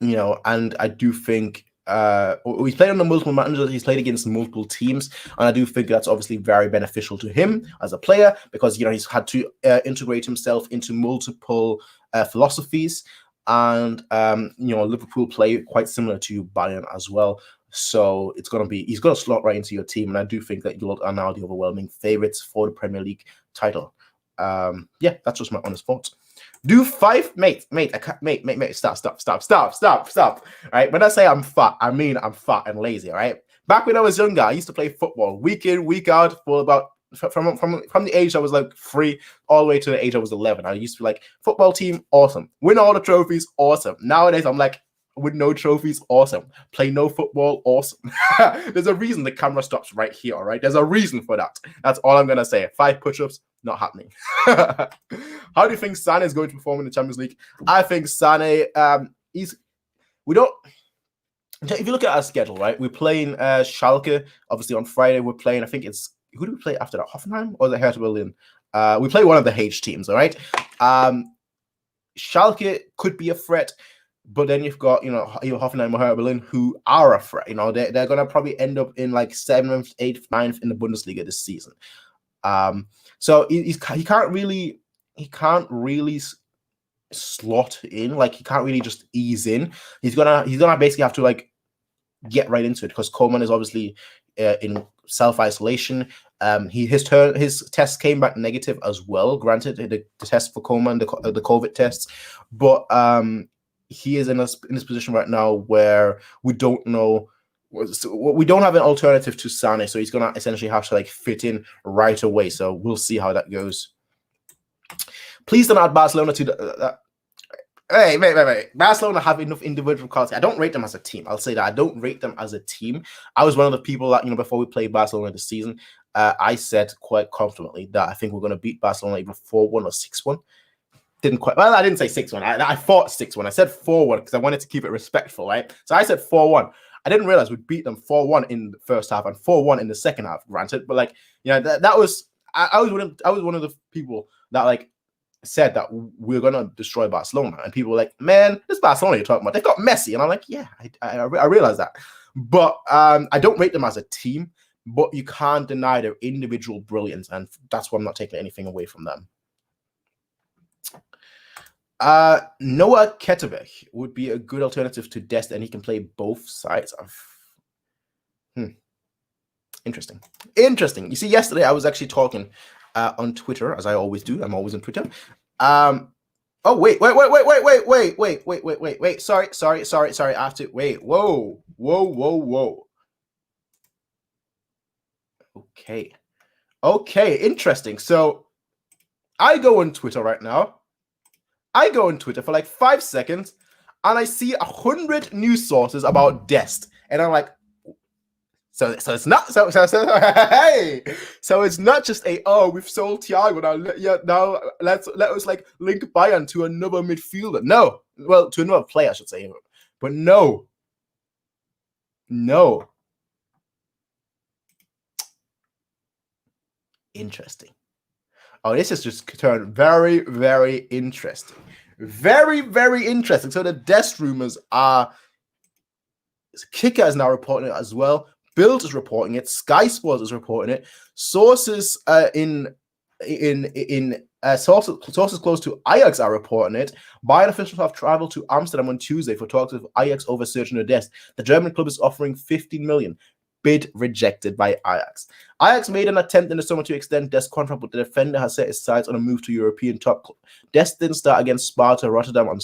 You know, and I do think he's played under multiple managers, he's played against multiple teams, and I do think that's obviously very beneficial to him as a player, because, you know, he's had to integrate himself into multiple philosophies, and you know, Liverpool play quite similar to Bayern as well. So he's going to slot right into your team, and I do think that you are now the overwhelming favorites for the Premier League title. Yeah, that's just my honest thoughts. Do 5, mate, stop. All right, when I say I'm fat, I mean I'm fat and lazy. All right, back when I was younger, I used to play football week in, week out for about from the age I was like 3 all the way to the age I was 11. I used to be like, football team, awesome, win all the trophies, awesome. Nowadays I'm like, with no trophies, awesome. Play no football, awesome. There's a reason the camera stops right here, all right? There's a reason for that. That's all I'm going to say. 5 push-ups, not happening. How do you think Sané is going to perform in the Champions League? I think Sané, if you look at our schedule, right? We're playing Schalke, obviously on Friday. We're playing, I think it's, who do we play after that? Hoffenheim or the Hertha Berlin? We play one of the H teams, all right? Schalke could be a threat. But then you've got, you know, Hoffenheim or Hertha Berlin, who are a threat. You know, they're going to probably end up in like 7th, 8th, 9th in the Bundesliga this season. So he can't really slot in. Like, he can't really just ease in. He's gonna basically have to like get right into it, because Coleman is obviously in self-isolation. His test came back negative as well. Granted, the test for Coleman, the COVID tests, but he is in this position right now where we don't know. We don't have an alternative to Sané, so he's gonna essentially have to like fit in right away. So we'll see how that goes. Please don't add Barcelona to the. Hey, wait. Barcelona have enough individual quality. I don't rate them as a team. I'll say that I don't rate them as a team. I was one of the people that, you know, before we played Barcelona this season, I said quite confidently that I think we're going to beat Barcelona either 4-1 or 6-1. Didn't quite. Well, I didn't say 6-1. I thought 6-1. I said 4-1 because I wanted to keep it respectful, right? So I said 4-1. I didn't realize we'd beat them 4-1 in the first half and 4-1 in the second half. Granted, but like, you know, that was I was one of the people that like said that we're gonna destroy Barcelona, and people were like, "Man, this Barcelona you're talking about? They've got Messi," and I'm like, "Yeah, I realize that," but I don't rate them as a team. But you can't deny their individual brilliance, and that's why I'm not taking anything away from them. Noah Ketterbeck would be a good alternative to Dest, and he can play both sides. Interesting. Interesting. You see, yesterday I was actually talking on Twitter, as I always do. I'm always on Twitter. Oh, wait. Sorry. I have to wait. Whoa. Okay. Interesting. So I go on Twitter right now. I go on Twitter for like 5 seconds, and I see 100 news sources about Dest, and I'm like, so it's not hey, so it's not just we've sold Thiago now let us like link Bayern to another midfielder. No, well, to another player I should say, but no. Interesting. Oh, this has just turned very, very interesting. Very, very interesting. So the Dest rumors are Kicker is now reporting it as well. Bild is reporting it. Sky Sports is reporting it. Sources sources close to Ajax are reporting it. Bayern officials have traveled to Amsterdam on Tuesday for talks with Ajax over searching the Dest. The German club is offering 15 million. Bid rejected by Ajax. Ajax made an attempt in the summer to extend Dest's contract, but the defender has set his sights on a move to European top club. Dest didn't start against Sparta Rotterdam on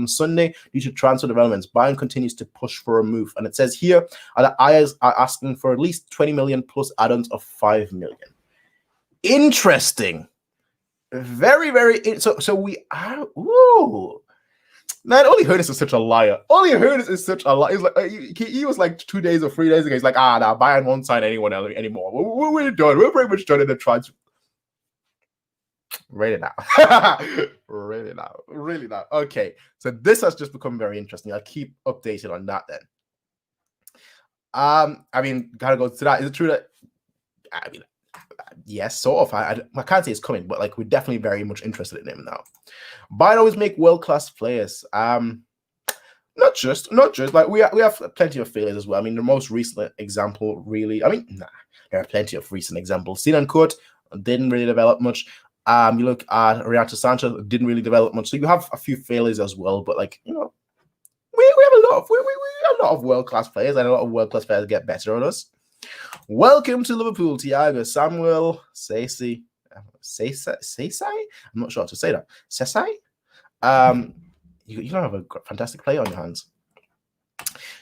Sunday due to transfer developments. Bayern continues to push for a move, and it says here that Ajax are asking for at least 20 million plus add-ons of 5 million. Interesting. Very, very. So we are. Ooh. Man, Oli Hoeneß is such a liar. Oli Hoeneß is such a liar. He's like, he was like 2 days or 3 days ago. He's like, nah, Bayern won't sign anyone else anymore. We're done. We're pretty much done in the transfer. Really now. Okay, so this has just become very interesting. I'll keep updated on that then. I mean, gotta go to that. Is it true that? I mean, yes, sort of. I can't say it's coming, but like we're definitely very much interested in him now. Bayern always make world-class players. Not just like we have plenty of failures as well. I mean, the most recent example, really. I mean, there are plenty of recent examples. Sinan Kurt didn't really develop much. You look at Renato Sancho, didn't really develop much. So you have a few failures as well. But like we have a lot of world-class players, and a lot of world-class players get better on us. Welcome to Liverpool, Thiago, Samuel, Sesai. I'm not sure how to say that. Sesai. You don't have a fantastic player on your hands.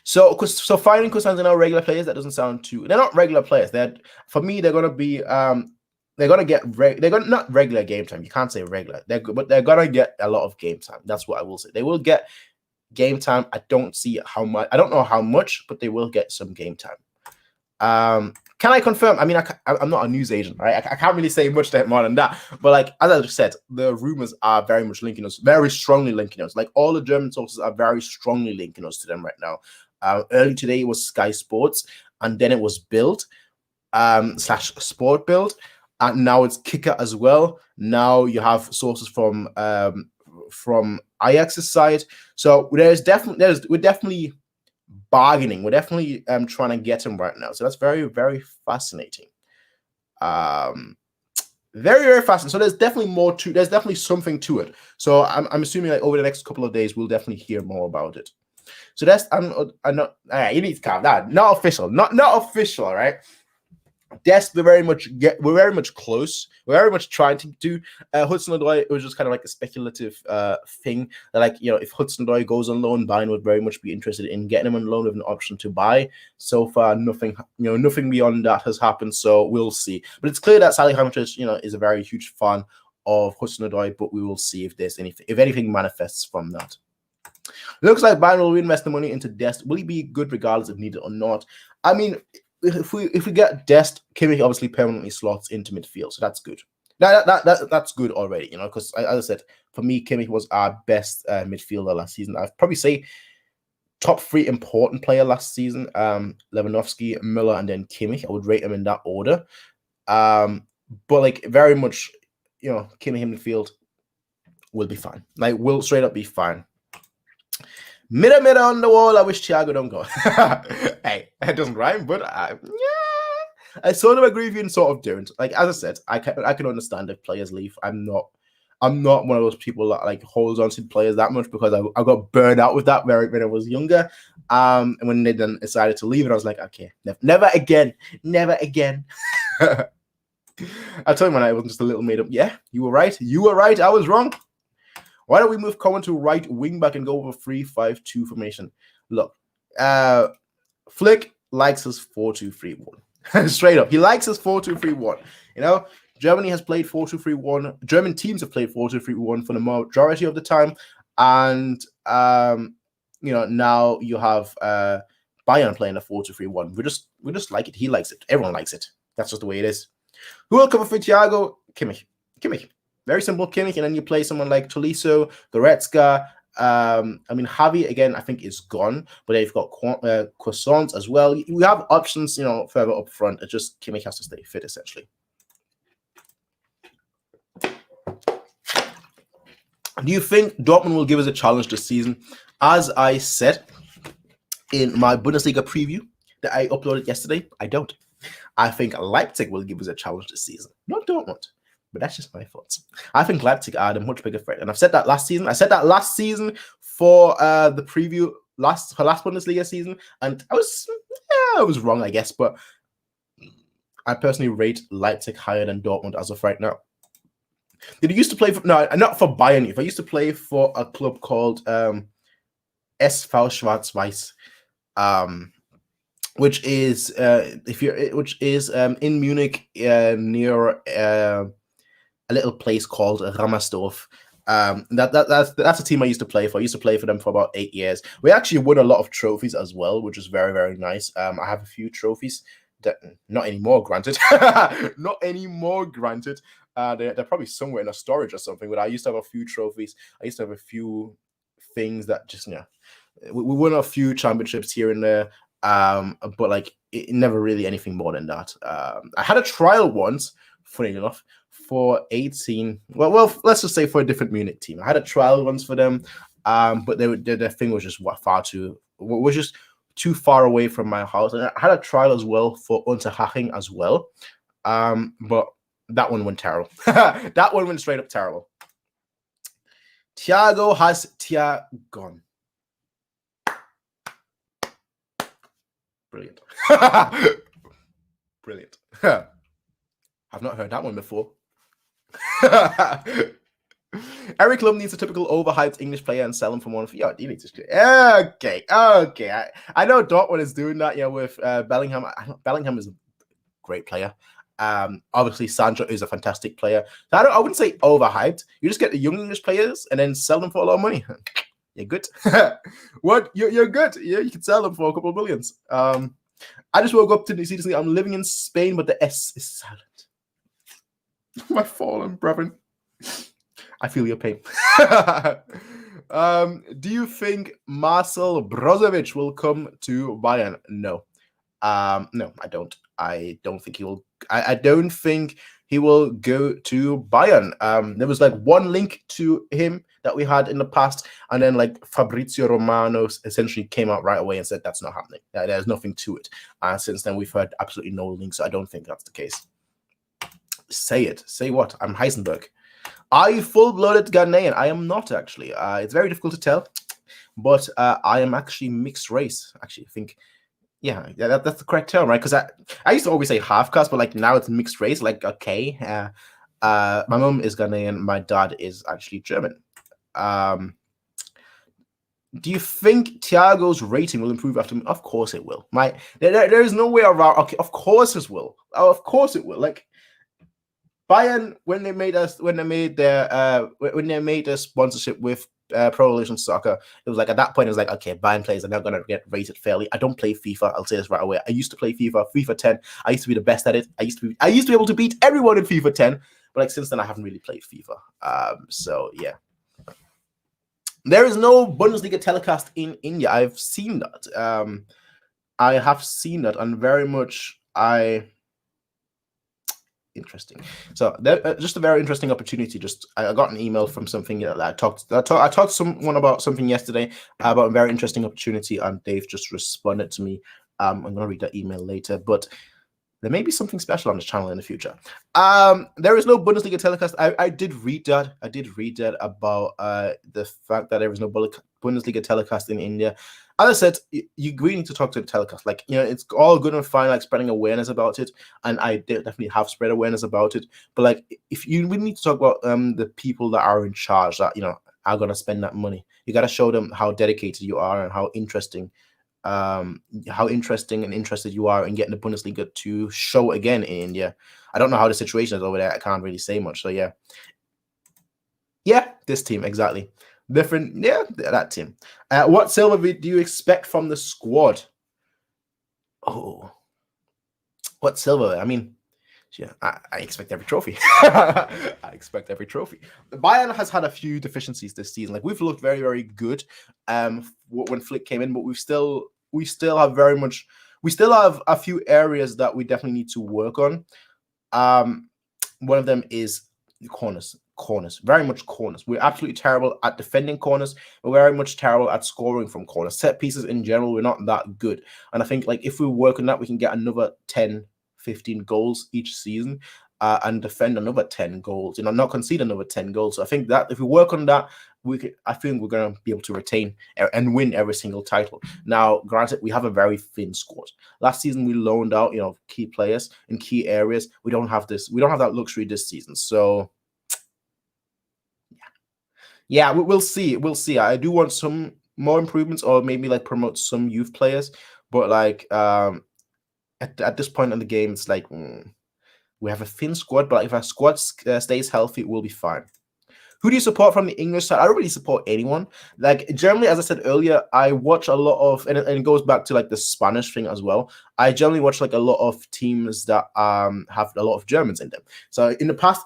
So finding Cousins are now regular players. That doesn't sound too. They're not regular players. For me, they're gonna be. They're gonna get. Not regular game time. You can't say regular. But they're gonna get a lot of game time. That's what I will say. They will get game time. I don't see how much. I don't know how much, but they will get some game time. Can I confirm? I mean, I'm not a news agent, right? I can't really say much more than that. But like as I just said, the rumors are very much linking us, very strongly linking us. Like all the German sources are very strongly linking us to them right now. Early today it was Sky Sports, and then it was Bild / Sport Bild, and now it's Kicker as well. Now you have sources from Ajax's side. So we're definitely bargaining. We're definitely trying to get him right now. So that's very, very fascinating. Very, very fascinating. So there's definitely there's definitely something to it. So I'm assuming like over the next couple of days we'll definitely hear more about it. So that's I'm not. All right, you need to calm down. Not official. Not official. All right. Dest, we're very much close. We're very much trying to do Hudson-Odoi. It was just kind of like a speculative thing that, like, if Hudson-Odoi goes on loan, Bayern would very much be interested in getting him on loan with an option to buy. So far, nothing beyond that has happened. So we'll see. But it's clear that Salihamidzic, is a very huge fan of Hudson-Odoi. But we will see if anything manifests from that. Looks like Bayern will reinvest the money into Dest. Will he be good regardless if needed or not? I mean, if we get Dest, Kimmich obviously permanently slots into midfield, so that's good. That's good already, because as I said, for me, Kimmich was our best midfielder last season. I'd probably say top 3 important player last season: Lewandowski, Müller, and then Kimmich. I would rate them in that order. But like very much, Kimmich in midfield will be fine. Like will straight up be fine. Mirror on the wall, I wish Thiago don't go. Hey, it doesn't rhyme, but yeah, I sort of agree with you and sort of don't. Like as I said, I can understand if players leave. I'm not I'm not one of those people that like holds on to players that much because I got burned out with that when I was younger. And when they then decided to leave it, I was like, okay, never again, never again. I told you when I wasn't just a little made up. Yeah, you were right. You were right. I was wrong. Why don't we move Cohen to right wing back and go over 3-5-2 formation? Look, Flick likes his 4-2-3-1. Straight up, he likes his 4-2-3-1. You know, Germany has played 4-2-3-1. German teams have played 4-2-3-1 for the majority of the time, and you know, now you have Bayern playing a 4-2-3-1. We just like it. He likes it. Everyone likes it. That's just the way it is. Who will cover for Thiago? Kimmich. Very simple, Kimmich, and then you play someone like Tolisso, Goretzka. I mean, Javi again, I think is gone, but they've got Croissants as well. We have options, you know, further up front. It's just Kimmich has to stay fit, essentially. Do you think Dortmund will give us a challenge this season? As I said in my Bundesliga preview that I uploaded yesterday, I don't. I think Leipzig will give us a challenge this season, not Dortmund. But that's just my thoughts. I think Leipzig are the much bigger threat, and I've said that last season. I said that last season for the preview last Bundesliga season, and I was wrong, I guess. But I personally rate Leipzig higher than Dortmund as of right now. Did he used to play for not for Bayern? If I used to play for a club called SV Schwarz-Weiß, which is in Munich near a little place called Rammersdorf. That's a team I used to play for. I used to play for them for about 8 years. We actually won a lot of trophies as well, which is very, very nice. I have a few trophies that not anymore, granted. Not anymore, granted. They're probably somewhere in a storage or something, but I used to have a few trophies. I used to have a few things that just, you know, we won a few championships here and there, but like it never really anything more than that. I had a trial once, funny enough, for 18. Well, let's just say for a different Munich team. I had a trial once for them, but their thing was just just too far away from my house. And I had a trial as well for Unterhaching as well, but that one went terrible. That one went straight up terrible. Thiago has gone. Brilliant. Brilliant. I've not heard that one before. Every club needs a typical overhyped English player and sell him for one. Yeah, you need to. Okay. I know Dortmund is doing that. Yeah, with Bellingham. Bellingham is a great player. Obviously, Sancho is a fantastic player. So I wouldn't say overhyped. You just get the young English players and then sell them for a lot of money. You're good. What? You're good. Yeah, you can sell them for a couple of millions. I just woke up to see this. I'm living in Spain, but the S is silent. My fallen brethren. I feel your pain. Do you think Marcel Brozovic will come to Bayern? No. No, I don't. I don't think he will. I don't think he will go to Bayern. There was like one link to him that we had in the past, and then like Fabrizio Romano essentially came out right away and said that's not happening. There's nothing to it. And since then, we've heard absolutely no links. So I don't think that's the case. Say it. Say what? I'm Heisenberg. Are you full-blooded Ghanaian? I am not, actually. It's very difficult to tell, but I am actually mixed race. Actually, I think, yeah, that's the correct term, right? Because I used to always say half-caste, but like now it's mixed race. Like, okay, my mom is Ghanaian, my dad is actually German. Do you think Thiago's rating will improve after? Of course it will. There is no way around. Okay, of course it will. Oh, of course it will. Like. Bayern, when they made their sponsorship with Pro Evolution Soccer, it was like at that point it was like, okay, Bayern players are not gonna get rated fairly. I don't play FIFA. I'll say this right away. I used to play FIFA 10. I used to be the best at it. I used to be able to beat everyone in FIFA 10. But like since then, I haven't really played FIFA. So yeah, there is no Bundesliga telecast in India. I've seen that. I have seen that, and very much interesting. So just a very interesting opportunity. I got an email from something that I talked to someone about something yesterday about a very interesting opportunity, and they've just responded to me. I'm gonna read that email later, but there may be something special on this channel in the future. There is no Bundesliga telecast. I did read that. I did read that about the fact that there is no Bundesliga telecast in India. As I said, you really need to talk to the telecast. Like, it's all good and fine, like spreading awareness about it, and I definitely have spread awareness about it. But like, if you really need to talk about the people that are in charge, that are gonna spend that money, you gotta show them how dedicated you are and how interesting and interested you are in getting the Bundesliga to show again in India. I don't know how the situation is over there. I can't really say much. So yeah, this team exactly. Different, yeah, that team. What silver do you expect from the squad? Oh, what silver? I mean, yeah, I expect every trophy. I expect every trophy. Bayern has had a few deficiencies this season. Like, we've looked very, very good when Flick came in, but we still have a few areas that we definitely need to work on. One of them is the corners. Very much corners. We're absolutely terrible at defending corners. We're very much terrible at scoring from corners. Set pieces in general, we're not that good. And I think, like, if we work on that, we can get another 10, 15 goals each season and defend another 10 goals, not concede another 10 goals. So I think that if we work on that, I think we're going to be able to retain and win every single title. Now, granted, we have a very thin squad. Last season, we loaned out, key players in key areas. We don't have that luxury this season. So yeah, we'll see. I do want some more improvements, or maybe like promote some youth players. But like at this point in the game, it's like we have a thin squad. But if our squad stays healthy, we'll be fine. Who do you support from the English side? I don't really support anyone. Like, generally, as I said earlier, I watch a lot of, and it goes back to like the Spanish thing as well. I generally watch like a lot of teams that have a lot of Germans in them. So in the past,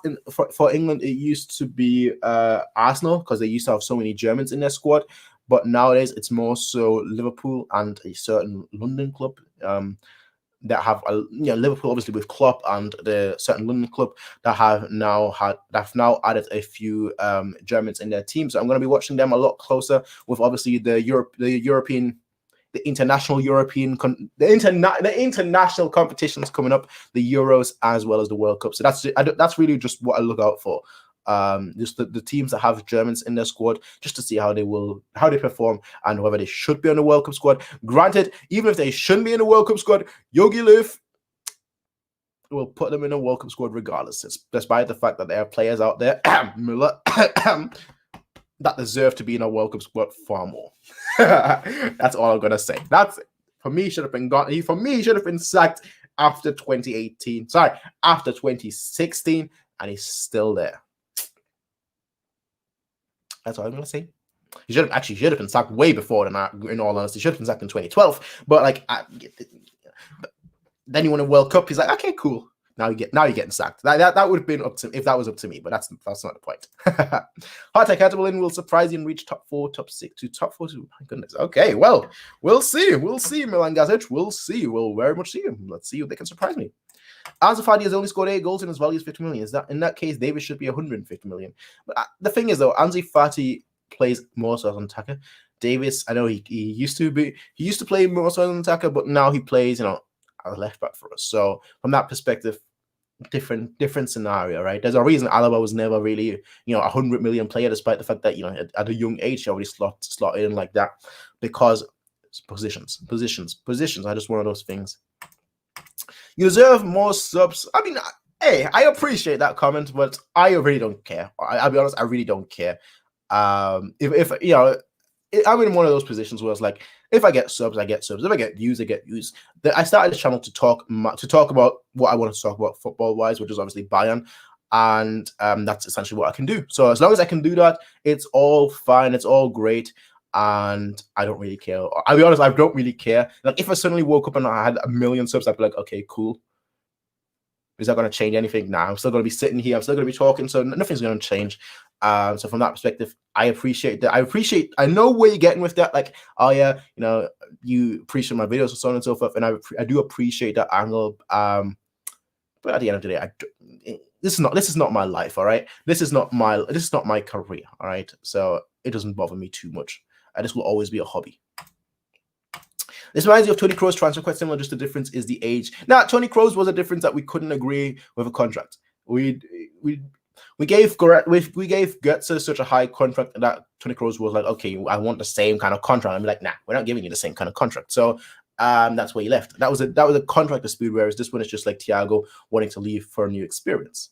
for England, it used to be Arsenal, because they used to have so many Germans in their squad. But nowadays, it's more so Liverpool and a certain London club. That have Liverpool, obviously, with Klopp, and the certain London club that have now added a few Germans in their team. So I'm going to be watching them a lot closer, with obviously the international competitions coming up, the Euros as well as the World Cup. So that's really just what I look out for. Just the teams that have Germans in their squad, just to see how they perform and whether they should be on the World Cup squad. Granted, even if they shouldn't be in the World Cup squad, Jogi Löw will put them in a World Cup squad regardless, despite the fact that there are players out there, Müller, that deserve to be in a World Cup squad far more. That's all I'm gonna say. That's for me. Should have been gone. For me, he should have been sacked after 2018. Sorry, after 2016, and he's still there. That's all I'm gonna say. He should have been sacked way before than that. In all honesty, he should have been sacked in 2012. But like, then you won a World Cup. He's like, okay, cool. Now you're getting sacked. That would have been up to, if that was up to me. But that's not the point. Hardtech Catabelin will surprise you and reach top 4, top 6 to top 4. My goodness. Okay, well, we'll see. Milan Gazic. We'll see. We'll very much see him. Let's see if they can surprise me. Ansu Fati has only scored 8 goals and his value is 50 million. In that case, Davis should be 150 million. But the thing is, though, Ansu Fati plays more so as an attacker. Davis, I know he used to play more so as an attacker, but now he plays, as a left back for us. So from that perspective, different scenario, right? There's a reason Alaba was never really, a 100 million player, despite the fact that, at a young age he already slotted in like that, because positions are just one of those things. You deserve more subs. I mean, hey, I appreciate that comment, but I really don't care. I'll be honest, I really don't care. If I'm in one of those positions where it's like, if I get subs, I get subs. If I get views, I get views. I started this channel to talk about what I want to talk about football-wise, which is obviously Bayern, and that's essentially what I can do. So as long as I can do that, it's all fine. It's all great. And I don't really care. I'll be honest, I don't really care. Like, if I suddenly woke up and I had 1 million subs, I'd be like, okay, cool. Is that going to change anything? Nah, I'm still going to be sitting here. I'm still going to be talking, so nothing's going to change. So from that perspective, I appreciate that. I know where you're getting with that. Like, oh yeah, you appreciate my videos and so on and so forth, and I do appreciate that angle. But at the end of the day, this is not my life. All right, this is not my career. All right, so it doesn't bother me too much. This will always be a hobby. This reminds me of Tony Kroos transfer, quite similar, just the difference is the age. Now, Tony Kroos was a difference that we couldn't agree with a contract. We gave Götze such a high contract that Tony Kroos was like, okay, I want the same kind of contract. I'm like, nah, we're not giving you the same kind of contract. So that's where he left. That was a contract dispute, whereas this one is just like Thiago wanting to leave for a new experience.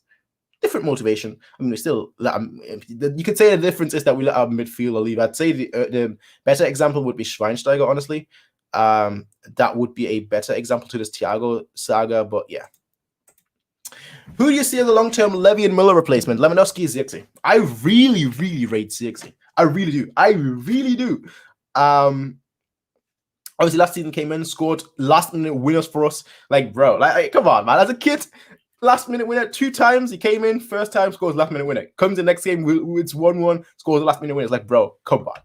Different motivation. I mean, we still, you could say the difference is that we let our midfielder leave. I'd say the better example would be Schweinsteiger, honestly. That would be a better example to this Thiago saga, but yeah. Who do you see as a long-term Levy and Müller replacement? Lewandowski, Zirkzee. I really, really rate Zirkzee. I really do. I really do. Obviously, last season came in, scored last-minute winners for us. Like, bro, like, come on, man. As a kid, last-minute winner 2 times. He came in, first time, scores last-minute winner. Comes in next game, it's 1-1, scores the last-minute winner. It's like, bro, come on.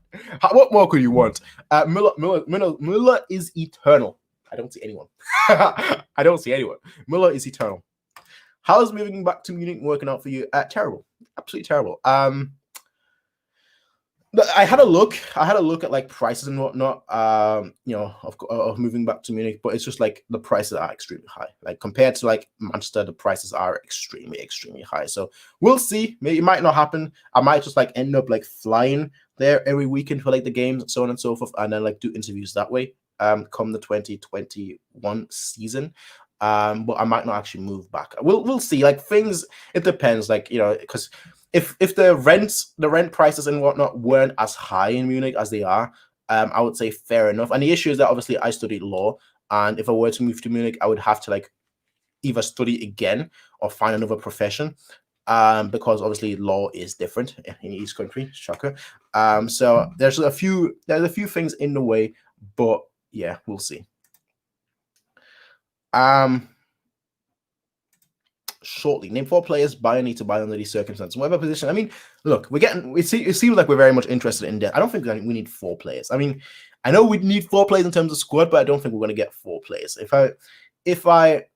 What more could you want? Müller is eternal. I don't see anyone. I don't see anyone. Müller is eternal. How's moving back to Munich working out for you? Terrible. Absolutely terrible. I had a look at like prices and whatnot, of moving back to Munich, but it's just like the prices are extremely high. Like compared to like Manchester, the prices are extremely, extremely high. So we'll see. Maybe it might not happen. I might just like end up like flying there every weekend for like the games and so on and so forth, and then like do interviews that way. Come the 2021 season. But I might not actually move back. We'll see. Like things, it depends. Like, because if the rent prices and whatnot weren't as high in Munich as they are, I would say fair enough. And the issue is that obviously I studied law, and if I were to move to Munich, I would have to like either study again or find another profession. Because obviously law is different in each country. Shocker. So there's a few things in the way, but yeah, we'll see. Shortly, name 4 players Bayern need to buy under these circumstances. Whatever position. I mean, look, it seems like we're very much interested in depth. I don't think we need 4 players. I mean, I know we need 4 players in terms of squad, but I don't think we're going to get 4 players. If I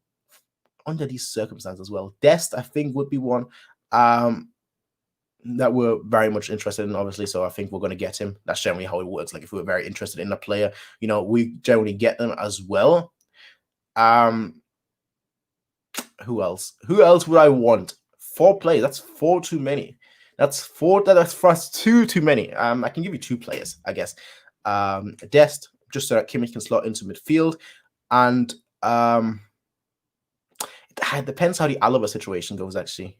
under these circumstances as well, Dest I think would be one that we're very much interested in, obviously. So I think we're going to get him. That's generally how it works. Like if we're very interested in a player, we generally get them as well. Who else would I want? 4 players. That's 4 too many. That's for us 2 too many. I can give you 2 players, I guess. Dest, just so that Kimmich can slot into midfield, and it depends how the Alaba situation goes. Actually,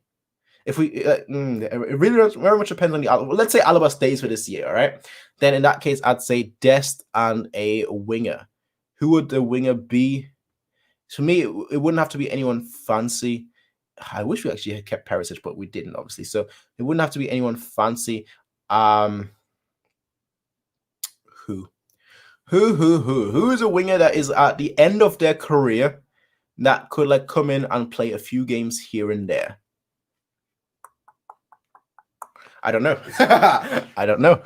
if we it really very much depends on the Alaba. Let's say Alaba stays for this year, all right? Then in that case, I'd say Dest and a winger. Who would the winger be? To me, it wouldn't have to be anyone fancy. I wish we actually had kept Perisic, but we didn't, obviously. So it wouldn't have to be anyone fancy. Who is a winger that is at the end of their career that could like come in and play a few games here and there? I don't know. I don't know.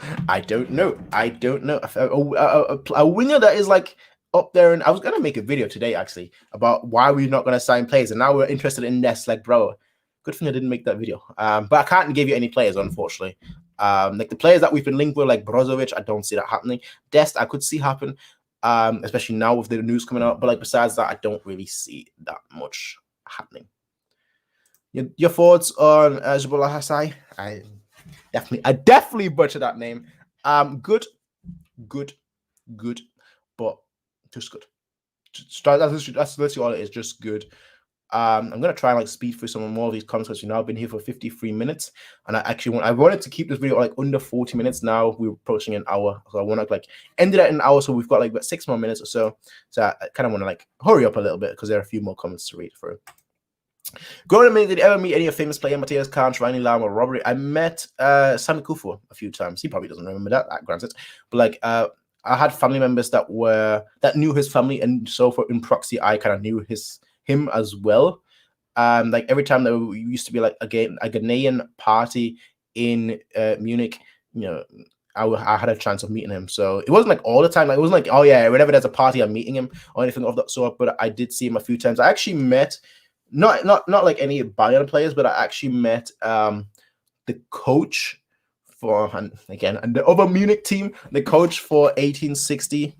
A winger that is like up there, and I was gonna make a video today actually about why we're not gonna sign players, and now we're interested in Nest. Like, bro, good thing I didn't make that video. But I can't give you any players, unfortunately. Like the players that we've been linked with, like Brozovic, I don't see that happening. Dest, I could see happen, especially now with the news coming out. But like besides that, I don't really see that much happening. Your thoughts on Jaballah Hassai? I definitely butchered that name. Good, but just good. That's literally all it is. Just good. I'm gonna try and like speed through some more of these comments because I've been here for 53 minutes, and I wanted to keep this video like under 40 minutes. Now we're approaching an hour, so I want to like end it at an hour, so we've got like about 6 more minutes or so. So I kind of want to like hurry up a little bit because there are a few more comments to read through. Go on a minute. Did you ever meet any of famous player Matthias Kahn, Rani Lam, or Robert? I met Sami Kufur a few times. He probably doesn't remember that, granted, but like I had family members that knew his family, and so for in proxy, I kind of knew him as well. Like every time there used to be like a Ghanaian party in Munich, I had a chance of meeting him. So it wasn't like all the time. Like it wasn't like, oh yeah, whenever there's a party, I'm meeting him or anything of that sort. But I did see him a few times. I actually met not like any Bayern players, but I actually met the coach and again, and the other Munich team, the coach for 1860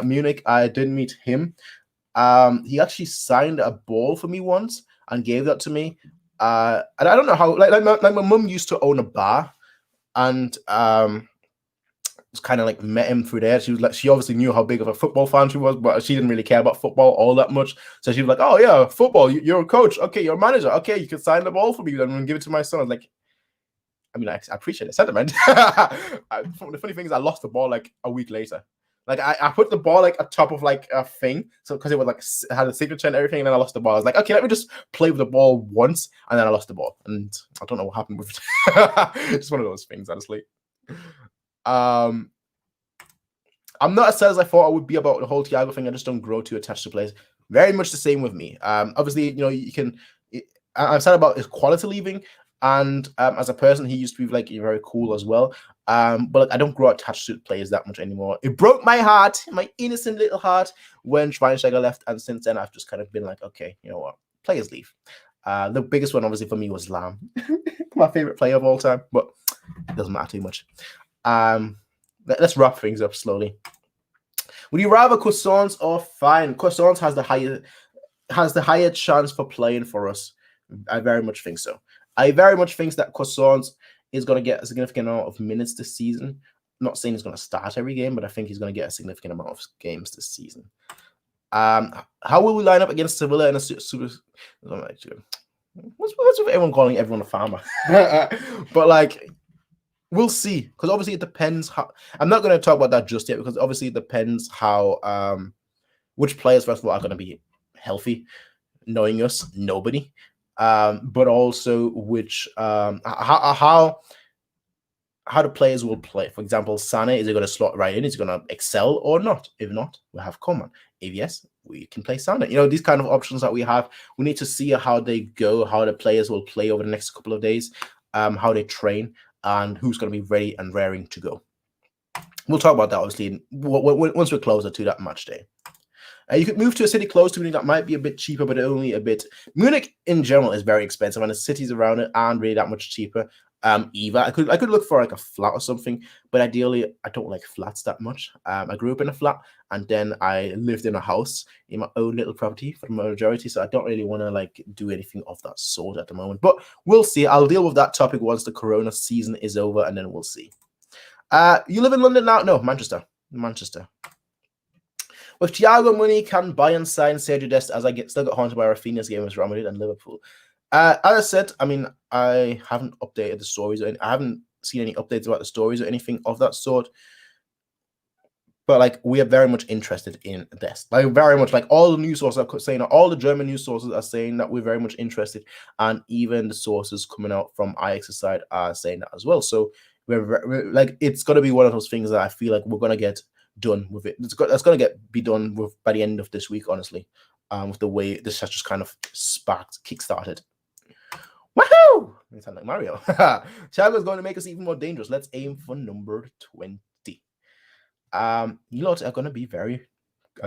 Munich, I did meet him. He actually signed a ball for me once and gave that to me. And I don't know how, like my mum used to own a bar, and it's kind of like met him through there. She was like, she obviously knew how big of a football fan she was, but she didn't really care about football all that much. So she was like, "Oh yeah, football. You're a coach. Okay, you're a manager. Okay, you can sign the ball for me then and give it to my son." I was like, I mean, I appreciate the sentiment. The funny thing is, I lost the ball like a week later. Like I put the ball like atop of like a thing, so because it was like it had a signature and everything, and then I lost the ball. I was like, okay, let me just play with the ball once, and then I lost the ball, and I don't know what happened with it. It's one of those things, honestly. I'm not as sad as I thought I would be about the whole Thiago thing. I just don't grow too attached to players. Very much the same with me. Obviously, you know, you can. I'm sad about his quality leaving, and as a person, he used to be like very cool as well. But like, I don't grow attached to players that much anymore. It broke my heart, my innocent little heart, when Schweinsteiger left, and since then I've just kind of been like, okay, you know what, players leave. The biggest one, obviously, for me was Lam, my favorite player of all time, but it doesn't matter too much. Let's wrap things up slowly. Would you rather Croissants or Fine? Croissants has the higher chance for playing for us. I very much think so. I very much think that Croissants is going to get a significant amount of minutes this season. I'm not saying he's going to start every game, but I think he's going to get a significant amount of games this season. How will we line up against Sevilla in a super? What's with everyone calling everyone a farmer? But like, we'll see, because obviously it depends how. I'm not going to talk about that just yet, because obviously it depends how which players first of all are going to be healthy. Knowing us, nobody. But also which how the players will play. For example, Sane, is he going to slot right in? Is he going to excel or not? If not, we'll have Coman. If yes, we can play Sane. You know, these kind of options that we have, we need to see how they go, how the players will play over the next couple of days, how they train, and who's going to be ready and raring to go. We'll talk about that, obviously, once we're closer to that match day. You could move to a city close to Munich that might be a bit cheaper, but only a bit. Munich in general is very expensive, and the cities around it aren't really that much cheaper. Either I could look for like a flat or something, but ideally I don't like flats that much. I grew up in a flat, and then I lived in a house in my own little property for the majority, so I don't really want to like do anything of that sort at the moment. But we'll see. I'll deal with that topic once the Corona season is over, and then we'll see. You live in London now? No, Manchester. With Thiago money, can Bayern sign Sergio Dest, as I still got haunted by Rafinha's game with Real Madrid and Liverpool? As I said, I mean, I haven't updated the stories, and I haven't seen any updates about the stories or anything of that sort. But like, we are very much interested in Dest. Like, very much, like all the news sources are saying, all the German news sources are saying that we're very much interested, and even the sources coming out from Ajax's side are saying that as well. So we're like, it's going to be one of those things that I feel like we're going to get done with it. That's going to be done with by the end of this week, honestly, with the way this has just kind of kickstarted. Woohoo! You sound like Mario. Thiago is going to make us even more dangerous. Let's aim for number 20. You lot are going to be a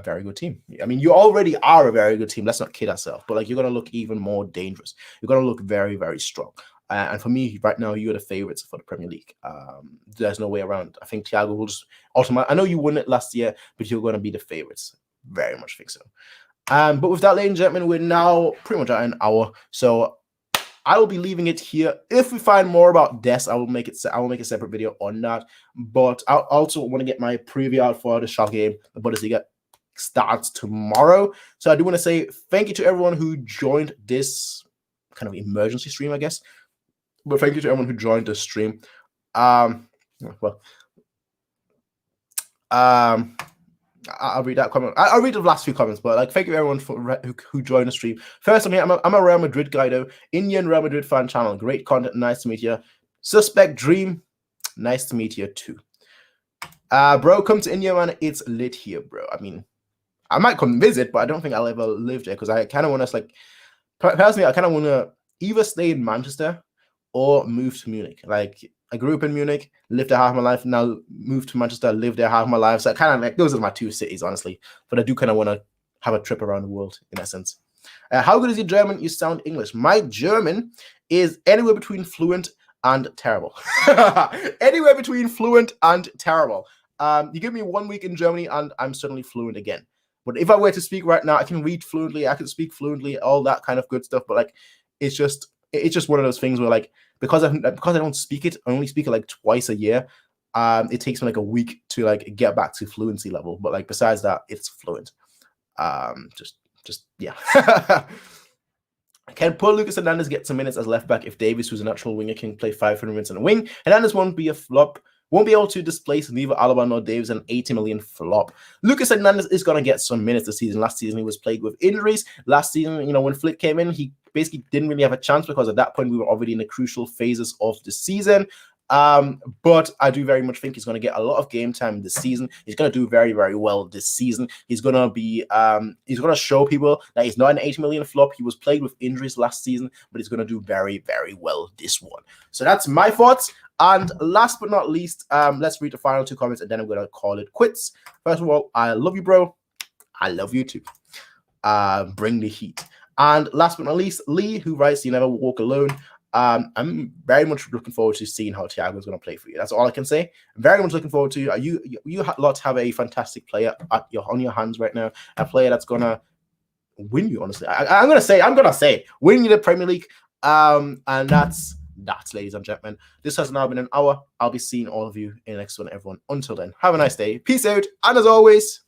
very good team. I mean, you already are a very good team. Let's not kid ourselves. But like, you're going to look even more dangerous. You're going to look very, very strong. And for me, right now, you're the favorites for the Premier League. There's no way around. I think Thiago will just ultimately. I know you won it last year, but you're going to be the favorites. Very much think so. But with that, ladies and gentlemen, we're now pretty much at an hour. So I will be leaving it here. If we find more about Des, I will make a separate video on that. But I also want to get my preview out for the Schalke game. The Bundesliga starts tomorrow. So I do want to say thank you to everyone who joined this kind of emergency stream, I guess. But thank you to everyone who joined the stream. I'll read that comment. I'll read the last few comments, but like, thank you everyone who joined the stream. First, I'm a Real Madrid guy though. Indian Real Madrid fan channel. Great content. Nice to meet you. Suspect Dream. Nice to meet you too. Bro, come to India, man. It's lit here, bro. I mean, I might come visit, but I don't think I'll ever live there because I kind of want to personally, I kind of want to either stay in Manchester or move to Munich. Like, I grew up in Munich, lived there half my life, now moved to Manchester, lived there half my life. So I kind of like, those are my two cities, honestly. But I do kind of want to have a trip around the world in essence. How good is your German? You sound English. My German is anywhere between fluent and terrible. Anywhere between fluent and terrible. You give me 1 week in Germany and I'm suddenly fluent again. But if I were to speak right now, I can read fluently, I can speak fluently, all that kind of good stuff. But like, it's just one of those things where like, because I don't speak it, I only speak it like twice a year. It takes me like a week to like get back to fluency level. But like, besides that, it's fluent. Just yeah. Can poor Lucas Hernandez get some minutes as left back if Davis, who's a natural winger, can play 500 minutes on a wing? Hernandez won't be a flop. Won't be able to displace neither Alaba nor Davis, an 80 million flop. Lucas Hernandez is going to get some minutes this season. Last season, he was plagued with injuries. Last season, you know, when Flick came in, he basically didn't really have a chance because at that point, we were already in the crucial phases of the season. But I do very much think he's going to get a lot of game time this season. He's going to do very, very well this season. He's going to be, he's going to show people that he's not an 80 million flop. He was plagued with injuries last season, but he's going to do very, very well this one. So that's my thoughts. And last but not least, let's read the final 2 comments and then I'm going to call it quits. First of all, I love you, bro. I love you too. Bring the heat. And last but not least, Lee, who writes, "You never walk alone." I'm very much looking forward to seeing how Thiago is going to play for you. That's all I can say. I'm very much looking forward to you lot have a fantastic player on your hands right now. A player that's going to win you, honestly. I'm going to say win you the Premier League. And that's, ladies and gentlemen. This has now been an hour. I'll be seeing all of you in the next one, everyone. Until then, have a nice day. Peace out. And as always,